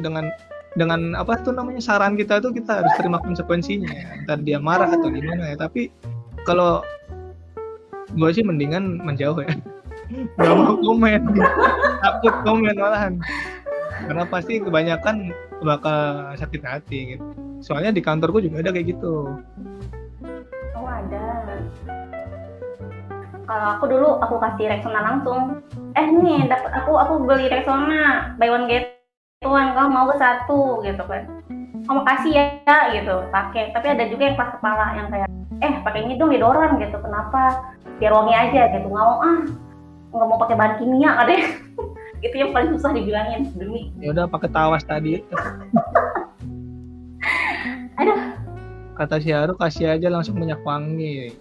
dengan apa tuh namanya saran kita itu kita harus terima konsekuensinya. Entar dia marah atau gimana ya. Tapi kalau gue sih mendingan menjauh ya. Gak mau komen, takut komen malahan. Karena pasti kebanyakan bakal sakit hati gitu. Soalnya di kantorku juga ada kayak gitu. Oh ada. Kalau aku dulu aku kasih Rexona langsung. Nih dapat aku beli Rexona buy one get one, kamu mau ke satu gitu kan. Kamu kasih ya gitu, pakai. Tapi ada juga yang pas kepala yang kayak pakai ini dong deodoran gitu. Kenapa? Biar wangi aja gitu. Nggak mau pakai bahan kimia ada. Itu yang paling susah dibilangin demi. Ya udah pakai tawas tadi. Aduh. Kata si Haru kasih aja langsung minyak wangi.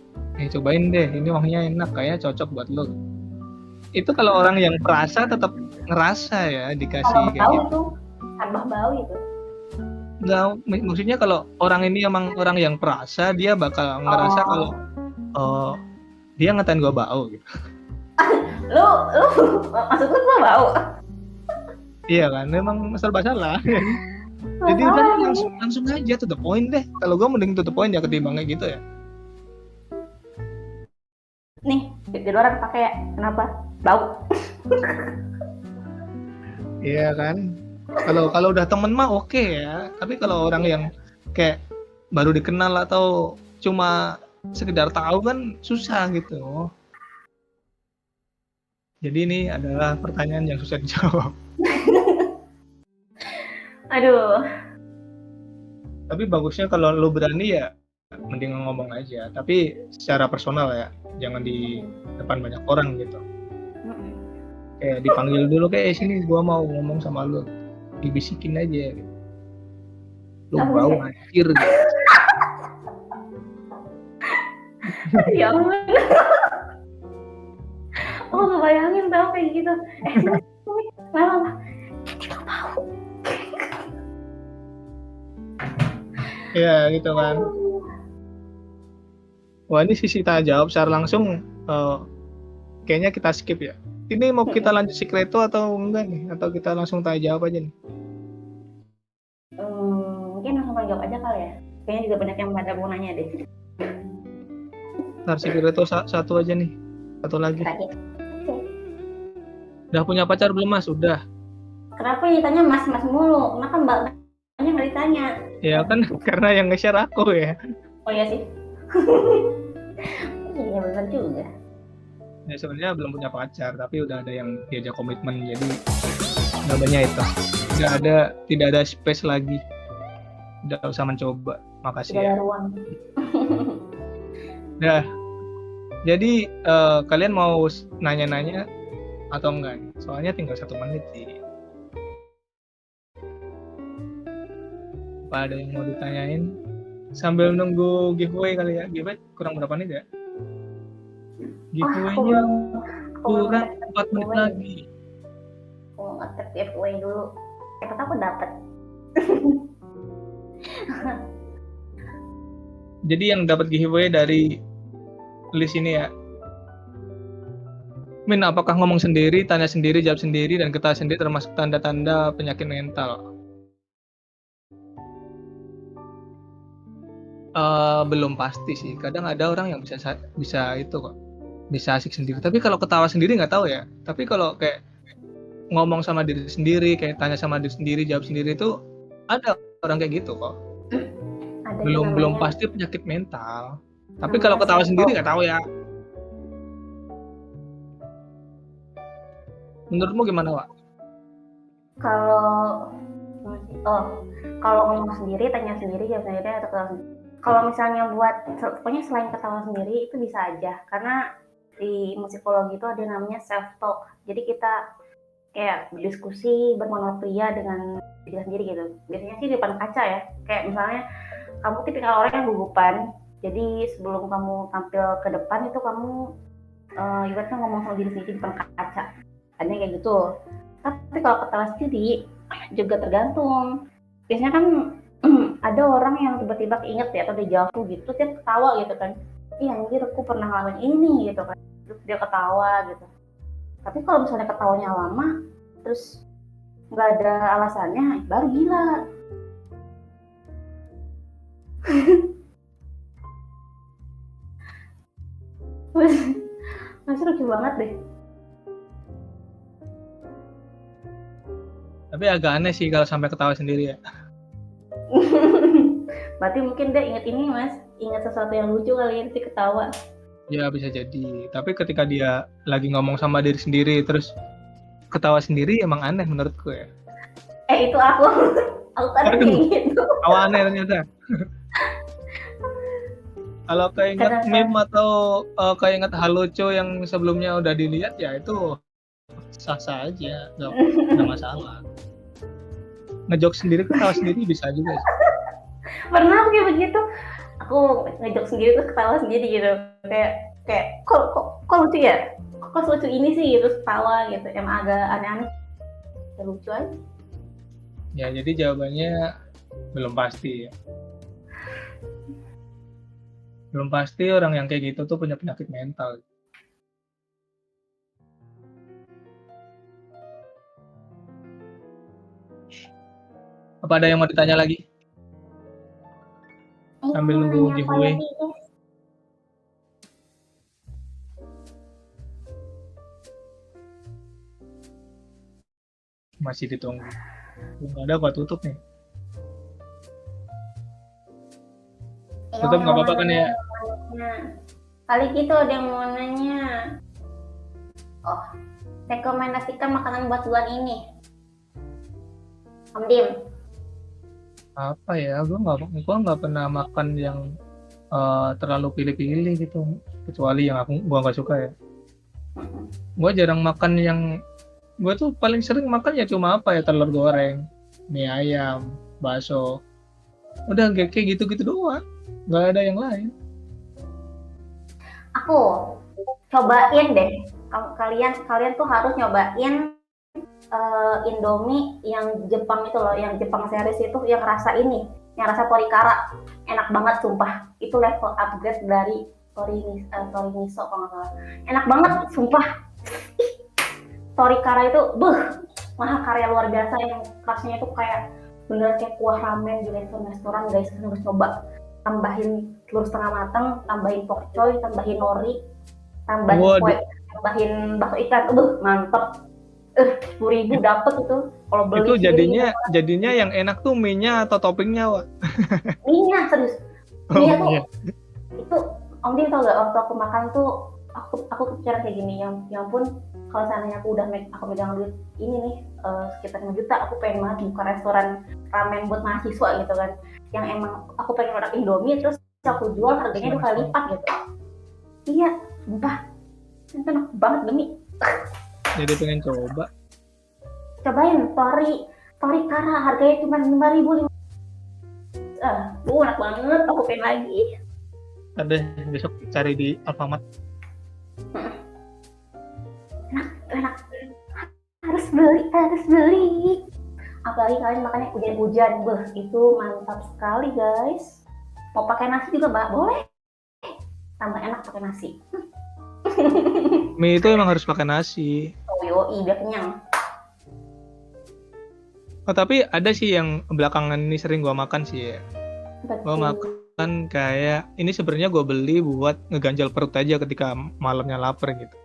Cobain deh, ini wanginya enak, kayaknya cocok buat lo. Itu kalau orang yang perasa tetap ngerasa ya dikasih kayak gitu. Tambah bau itu. Nggak, maksudnya kalau orang ini emang orang yang perasa, dia bakal ngerasa kalau dia ngatain gua bau gitu. Lu maksud lu gua bau? Iya kan, memang serba salah. Jadi udah langsung aja to the point deh. Kalau gua mending to the point ya ketimbang kayak gitu ya. Nih, deodoran pakai ya. Kenapa? Bau. Iya kan. Kalau udah temen mah oke ya. Tapi kalau orang yang kayak baru dikenal atau cuma sekedar tahu kan susah gitu. Jadi ini adalah pertanyaan yang susah dijawab. Aduh. Tapi bagusnya kalau lu berani ya mending ngomong aja. Tapi secara personal ya. Jangan di depan banyak orang gitu. Kayak dipanggil dulu, kayak sini gua mau ngomong sama lu. Dibisikin aja gitu. Lu Apa bau sih? anjir gitu. Ya ampun, aku ngebayangin tau kayak gitu. Sumi, kenapa? Tidak tahu. Ya gitu kan. Wah ini sisi tanya jawab secara langsung kayaknya kita skip ya. Ini mau kita lanjut Secreto atau enggak nih? Atau kita langsung tanya jawab aja nih? Mungkin langsung jawab aja kali ya. Kayaknya juga banyak yang pada mau nanya deh. Ntar Secreto satu aja nih. Satu lagi. Terakhir. Udah punya pacar belum Mas? Udah. Kenapa ditanya mas-mas mulu? Kenapa mbaknya nggak ditanya? Ya kan karena yang nge-share aku ya. Oh iya sih. Iya benar juga. Ya sebenarnya belum punya pacar, tapi udah ada yang diajak komitmen. Jadi namanya itu. Tidak ada space lagi. Udah usah mencoba. Makasih Tidak ya. ada ruang. Dah. Jadi kalian mau nanya-nanya atau enggak? Soalnya tinggal 1 menit sih. Apa ada yang mau ditanyain? Sambil nunggu giveaway kali ya. Giveaway kurang berapa menit ya? Giveaway-nya kurang 4 menit lagi. Aku nge-tap giveaway dulu. Siapa tahu aku dapat. Jadi yang dapat giveaway dari list ini ya. Min, apakah ngomong sendiri, tanya sendiri, jawab sendiri, dan ketawa sendiri termasuk tanda-tanda penyakit mental? Belum pasti sih. Kadang ada orang yang bisa itu kok, bisa asik sendiri. Tapi kalau ketawa sendiri nggak tahu ya. Tapi kalau kayak ngomong sama diri sendiri, kayak tanya sama diri sendiri, jawab sendiri itu ada orang kayak gitu kok. Ada Belum pasti penyakit mental. Tapi namanya kalau ketawa self-talk. sendiri nggak tahu ya. Menurutmu gimana, Wak? Kalau ngomong sendiri, tanya sendiri, jawab sendiri, atau ketawa sendiri. Kalau misalnya pokoknya selain ketawa sendiri itu bisa aja, karena di musikologi itu ada namanya self talk. Jadi kita kayak berdiskusi bermonopria dengan diri sendiri gitu. Biasanya sih di depan kaca ya. Kayak misalnya kamu tipikal orang yang gugupan. Jadi sebelum kamu tampil ke depan itu kamu ibaratnya ngomong sama diri sendiri di depan kaca. Ada kayak gitu. Tapi kalau ketawa sendiri juga tergantung. Biasanya kan ada orang yang tiba-tiba inget ya atau dejavu gitu, dia ketawa gitu kan. Iya anjir aku pernah ngalamin ini gitu kan. Terus dia ketawa gitu. Tapi kalau misalnya ketawanya lama, terus nggak ada alasannya, baru gila. Masih lucu banget deh. Tapi agak aneh sih kalau sampai ketawa sendiri ya. Berarti mungkin dia inget ini mas, inget sesuatu yang lucu kali ya, ketawa. Ya bisa jadi. Tapi ketika dia lagi ngomong sama diri sendiri terus ketawa sendiri emang aneh menurutku ya. Itu aku kan kayak gitu. Ketawa aneh ternyata. Kalau kayak ingat meme atau kayak ingat hal lucu yang sebelumnya udah dilihat ya itu sah-sah aja, nggak masalah. Ngejok sendiri, ketawa sendiri bisa juga sih. Pernah aku kayak begitu. Aku ngejok sendiri terus ketawa sendiri gitu. Kayak kok lucu ya? Kok lucu ini sih terus ketawa gitu. Emang agak aneh-aneh. Ya, lucu aja. Ya jadi jawabannya belum pasti ya. Belum pasti orang yang kayak gitu tuh punya penyakit mental. Apa ada yang mau ditanya lagi? Sambil nunggu giveaway. Masih ditunggu. Nggak ada kok, tutup nih. Tutup nggak apa-apa kan ya? Kali gitu ada yang mau nanya. Oh, rekomendasikan makanan buat bulan ini. Om Dim. Apa ya? Gua nggak pernah makan yang terlalu pilih-pilih gitu. Kecuali yang gua nggak suka ya. Gua jarang makan yang gue tuh paling sering makan ya cuma apa ya, telur goreng, mie ayam, bakso, Udah kayak gitu-gitu doang, nggak ada yang lain. Aku cobain deh. Kalian tuh harus nyobain Indomie yang Jepang itu loh, yang Jepang series itu, yang rasa ini, yang rasa torikara. Enak banget sumpah. Itu level upgrade dari tori miso kalau nggak salah. Enak banget sumpah. Torikara itu mahakarya luar biasa, yang rasanya itu kayak bener kayak kuah ramen di restoran guys. Kalian harus coba. Tambahin telur setengah matang, tambahin pok choy, tambahin nori, tambahin kue, Waduh, tambahin bakso ikan. Mantep. 10.000 dapet itu kalau itu beli sendiri gitu. jadinya yang enak tuh mie-nya atau toppingnya, Wak? Mie-nya serius, Oh, mie tuh mie. itu Om Din tau gak, waktu aku makan tuh aku kepikiran kayak gini, yang pun kalau seandainya aku megang duit ini nih sekitar 5 juta, aku pengen banget buka restoran ramen buat mahasiswa gitu kan, yang emang aku pengen produk Indomie terus aku jual harganya 2 kali lipat gitu. Iya sumpah itu enak banget demi. Jadi pengen coba. Cobain tori kara, harganya cuma 5.000. Enak banget, aku pengen lagi. Ada besok cari di Alfamart. Enak, harus beli. Apalagi kalian makannya hujan-hujan, itu mantap sekali guys. Mau pakai nasi juga mbak, boleh. Tambah enak pakai nasi. Mie itu emang harus pakai nasi. Oh yoi, biar kenyang. Oh, tapi ada sih yang belakangan ini sering gua makan sih ya. Gua Betul. makan kayak ini, sebenarnya gua beli buat ngeganjal perut aja ketika malamnya lapar gitu.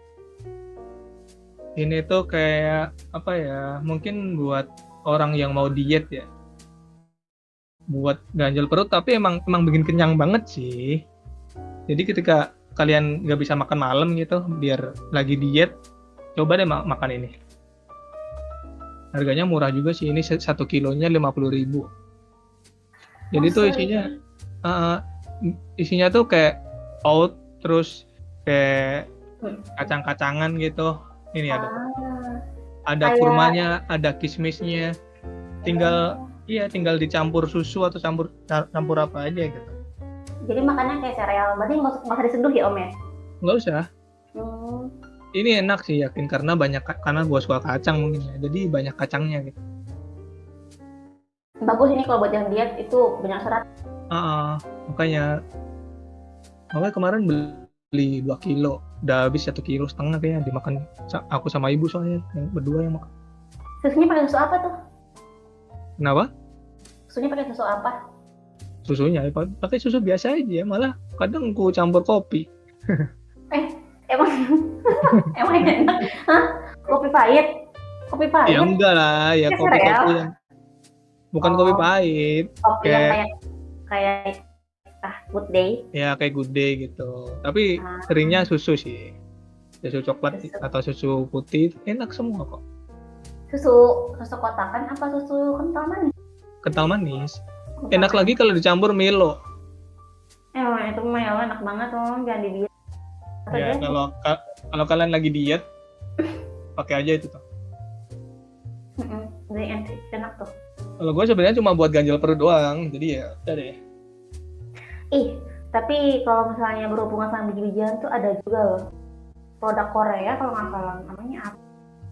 Ini tuh kayak apa ya? Mungkin buat orang yang mau diet ya. Buat ganjal perut, tapi emang bikin kenyang banget sih. Jadi ketika kalian nggak bisa makan malam gitu, biar lagi diet, coba deh makan ini. Harganya murah juga sih, ini 1 kilonya 50.000. Jadi tuh uh, isinya tuh kayak oat, terus kayak kacang-kacangan gitu. Ini ada Kayak kurmanya, ada kismisnya. Tinggal tinggal dicampur susu atau campur apa aja gitu. jadi makannya kayak sereal, berarti nggak usah diseduh ya om ya? Nggak usah. Hmm, Ini enak sih, yakin, karena gua suka kacang mungkin ya. Jadi banyak kacangnya gitu. bagus ini kalau buat yang diet, itu banyak serat. Makanya kemarin beli 2 kilo, udah habis 1,5 kilo kayaknya dimakan aku sama ibu, soalnya yang berdua yang makan. Susunya pakai susu apa tuh? Kenapa? Susunya pakai susu apa? Susunya pakai susu biasa aja, malah kadang aku campur kopi. Emang emang enak? Hah? Kopi pahit? Kopi Ya pahit? enggak lah, ya Kayak sereal? kopi-kopi yang bukan kopi Oh, pahit, kopi yang kayak kayak good day. ya kayak good day gitu. Tapi seringnya susu sih, susu coklat Susu, atau susu putih, enak semua kok. susu susu kotakan apa susu kental manis? Kental manis. Kental Enak lagi manis. kalau dicampur Milo. Itu mah ya enak banget tuh, jangan dibilang. Ya kalau kalian lagi diet, pakai aja itu tuh. Enak tuh. Kalau gue sebenarnya cuma buat ganjal perut doang, jadi ya udah deh. Tapi kalau misalnya berhubungan sama biji-bijian tuh ada juga loh produk Korea kalau nggak salah, namanya apa?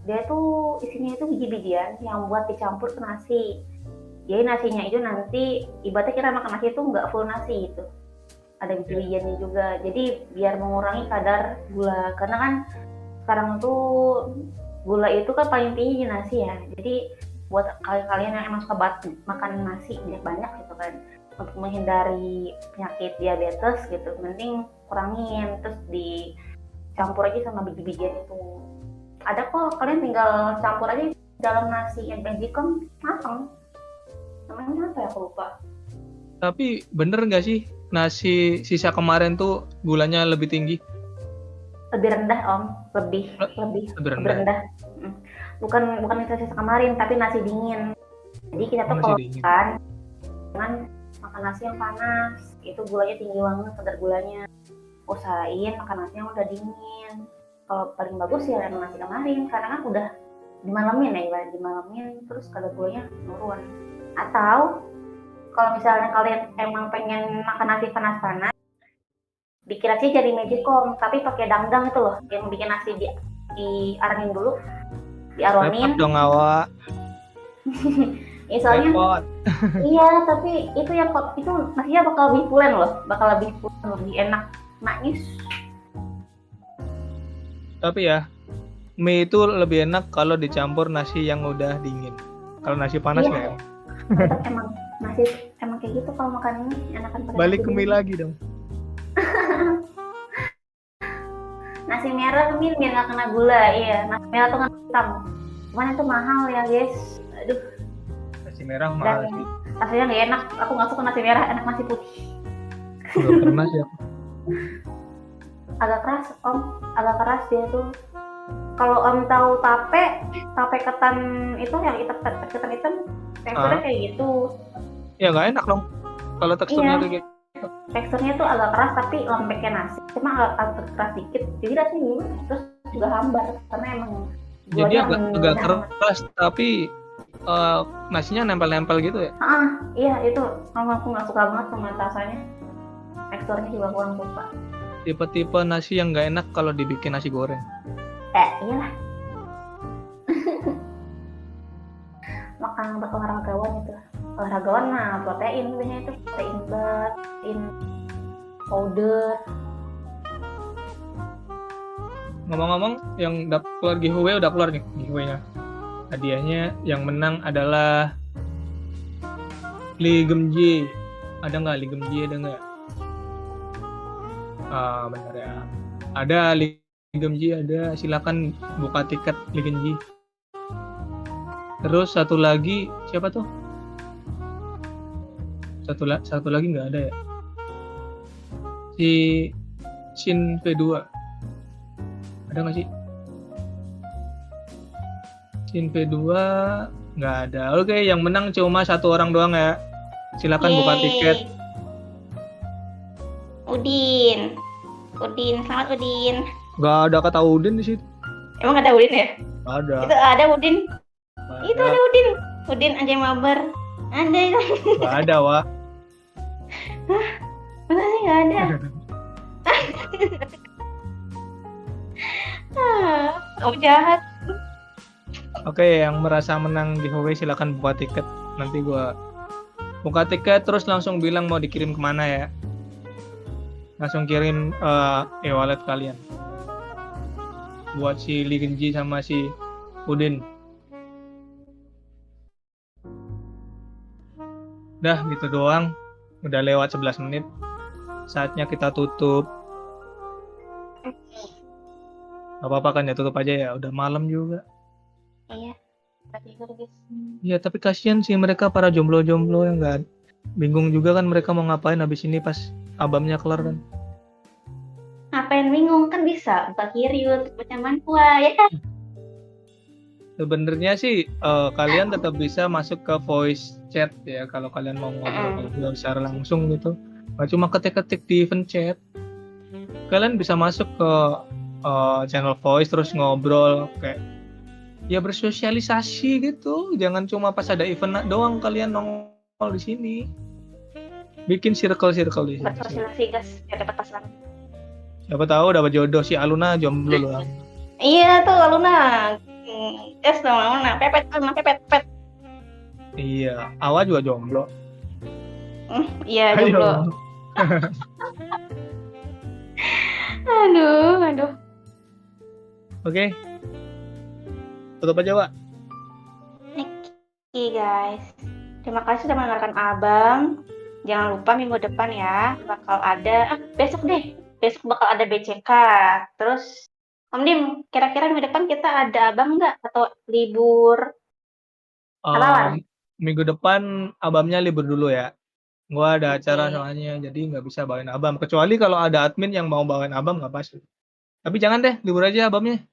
Dia tuh isinya itu biji-bijian yang buat dicampur ke nasi. Jadi nasinya itu nanti ibaratnya kita makan nasi itu nggak full nasi gitu. Ada biji-bijiannya juga. Jadi biar mengurangi kadar gula, karena kan sekarang tuh gula itu kan paling tinggi di nasi ya. Jadi buat kalian yang emang suka makan nasi banyak gitu kan, untuk menghindari penyakit diabetes gitu, mending kurangin, terus dicampur aja sama biji-bijian itu. Ada kok, kalian tinggal campur aja dalam nasi yang magicom matang. Namanya apa ya, aku lupa. Tapi bener nggak sih nasi sisa kemarin tuh gulanya lebih tinggi? Lebih rendah om, lebih rendah. Bukan nasi kemarin, tapi nasi dingin. Jadi kita tuh kalau makan jangan makan nasi yang panas, itu gulanya tinggi banget kadar gulanya. Usahain makan nasi yang udah dingin. Kalau paling bagus ya yang nasi kemarin, karena kan udah dimalamin terus kadar gulanya turun. Atau kalau misalnya kalian emang pengen makan nasi panas-panas, bikin nasi jadi magicom, tapi pakai dangdang itu loh, yang bikin nasi diaranin dulu, Repot diaronin. dong awak, Ya soalnya repot. iya, tapi itu yang itu nasinya bakal lebih pulen loh, bakal lebih pulen, lebih enak, manis. Tapi ya, mie itu lebih enak kalau dicampur nasi yang udah dingin. Kalau nasi panas nggak Iya, enak. tetap emang nasi emang kayak gitu kalau makan ini enakan pakai nasi Balik ke mie dingin. lagi dong. Nasi merah mie biar nggak kena gula, iya. Nasi merah tuh nggak hitam. Cuman itu mahal ya guys. Aduh, Nasi merah dan mahal sih. rasanya nggak enak. Aku nggak suka nasi merah, enak nasi putih. Belum pernah sih aku. Agak keras om, agak keras dia tuh. Kalau om tahu tape ketan itu yang ketan hitam, teksturnya Ah, kayak gitu. ya nggak enak dong. Kalau teksturnya Iya, kayak gitu. teksturnya tuh agak keras tapi lembeknya nasi, cuma agak keras dikit. Jadi rasanya gimana? Terus juga hambar karena emang Jadi gulanya agak rendah banget. keras, tapi nasinya nempel-nempel gitu ya. Iya itu kalau aku nggak suka banget sama rasanya. Teksturnya juga kurang suka. Tipe-tipe nasi yang nggak enak kalau dibikin nasi goreng. Iyalah, makan buat olahragawan itu. Olahragawan mah protein biasanya itu protein bar, protein powder. Ngomong-ngomong, yang keluar giveaway udah keluar nih giveaway-nya. Hadiahnya yang menang adalah Lee Gemji. Ada nggak Lee Gemji? Ada nggak? Bentar ya. Ada Lee Gemji, ada. Silakan buka tiket Lee Gemji. Terus satu lagi siapa tuh? Satu lagi nggak ada ya. Si Shin V2. Ada nggak sih? Shin V2 nggak ada. Oke, yang menang cuma satu orang doang ya. Silakan buka tiket. Udin, selamat Udin. Nggak ada kata Udin di situ. Emang ada Udin ya? Nggak ada. Itu ada Udin. Nggak Itu ada. ada Udin. Udin aja mabar. Ada itu. Nggak ada, Wak. Masa sih nggak ada? Kamu jahat. Oke, yang merasa menang giveaway silakan buka tiket. Nanti gua buka tiket terus langsung bilang mau dikirim kemana ya. Langsung kirim e-wallet kalian. Buat si Lee Genji sama si Udin. Dah gitu doang. Udah lewat 11 menit. Saatnya kita tutup. Gak apa-apa kan ya, tutup aja ya. Udah malam juga. Iya. Tadi gue guys. Iya, tapi kasihan sih mereka para jomblo-jomblo yang nggak bingung juga kan mereka mau ngapain habis ini pas albumnya kelar kan. Ngapain bingung kan bisa buka kiri untuk baca manhwa ya kan? Sebenarnya sih kalian tetap bisa masuk ke voice chat ya kalau kalian mau ngobrol secara langsung gitu. Gak cuma ketik-ketik di event chat. Kalian bisa masuk ke channel voice terus ngobrol kayak ya bersosialisasi gitu. Jangan cuma pas ada event doang kalian nongol di sini. Bikin circle-circle di sini. Bersosialisasi guys, biar dapat pasangan. Siapa tahu dapat jodoh, si Aluna jomblo loh. Iya tuh Luna. Guys sama Luna, pepet. Iya, Awa juga jomblo. Iya Ayo. jomblo. Aduh. Oke. Tutup aja, Wak. Oke guys, terima kasih sudah mendengarkan Abang. Jangan lupa minggu depan ya bakal ada besok bakal ada BCK. Terus Om Dim, kira-kira minggu depan kita ada Abang nggak atau libur halalan? Minggu depan abamnya libur dulu ya. Gua ada acara Oke. soalnya, jadi nggak bisa bawain abam. Kecuali kalau ada admin yang mau bawain abam nggak pasti. Tapi jangan deh, libur aja abamnya.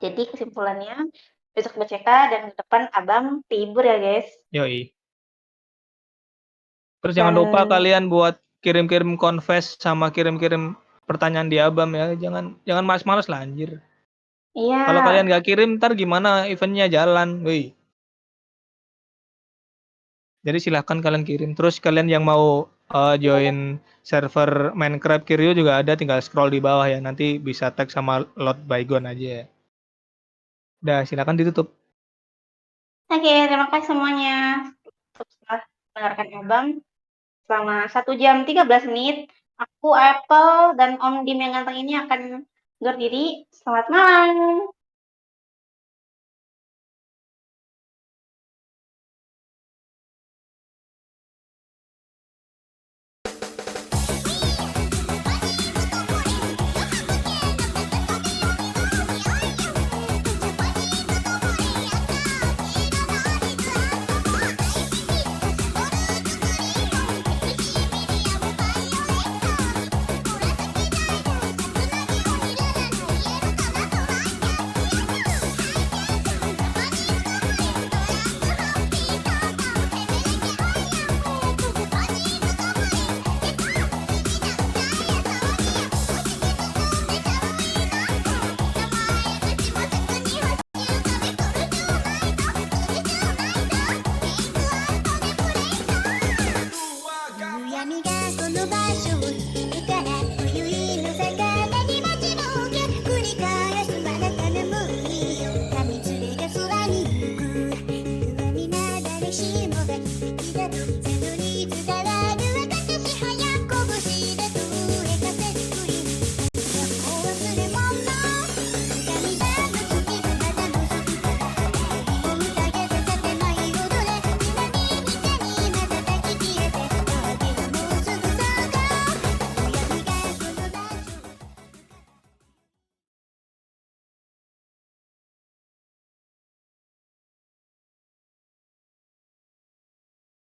Jadi kesimpulannya besok BCK dan minggu depan Abang libur ya guys. Yoi. Terus Dan jangan lupa kalian buat kirim-kirim confess sama kirim-kirim pertanyaan di abam ya. Jangan malas-malas lah anjir. iya. Kalau kalian nggak kirim, ntar gimana eventnya jalan? Wih. Jadi silahkan kalian kirim. Terus kalian yang mau join server Minecraft Kiryu juga ada, tinggal scroll di bawah ya. Nanti bisa tag sama Lord Baygon aja ya. Udah, silakan ditutup. Oke, terima kasih semuanya setelah mendengarkan Abang selama 1 jam 13 menit. Aku Apple dan Om Dim yang ganteng ini akan undur diri. Selamat malam.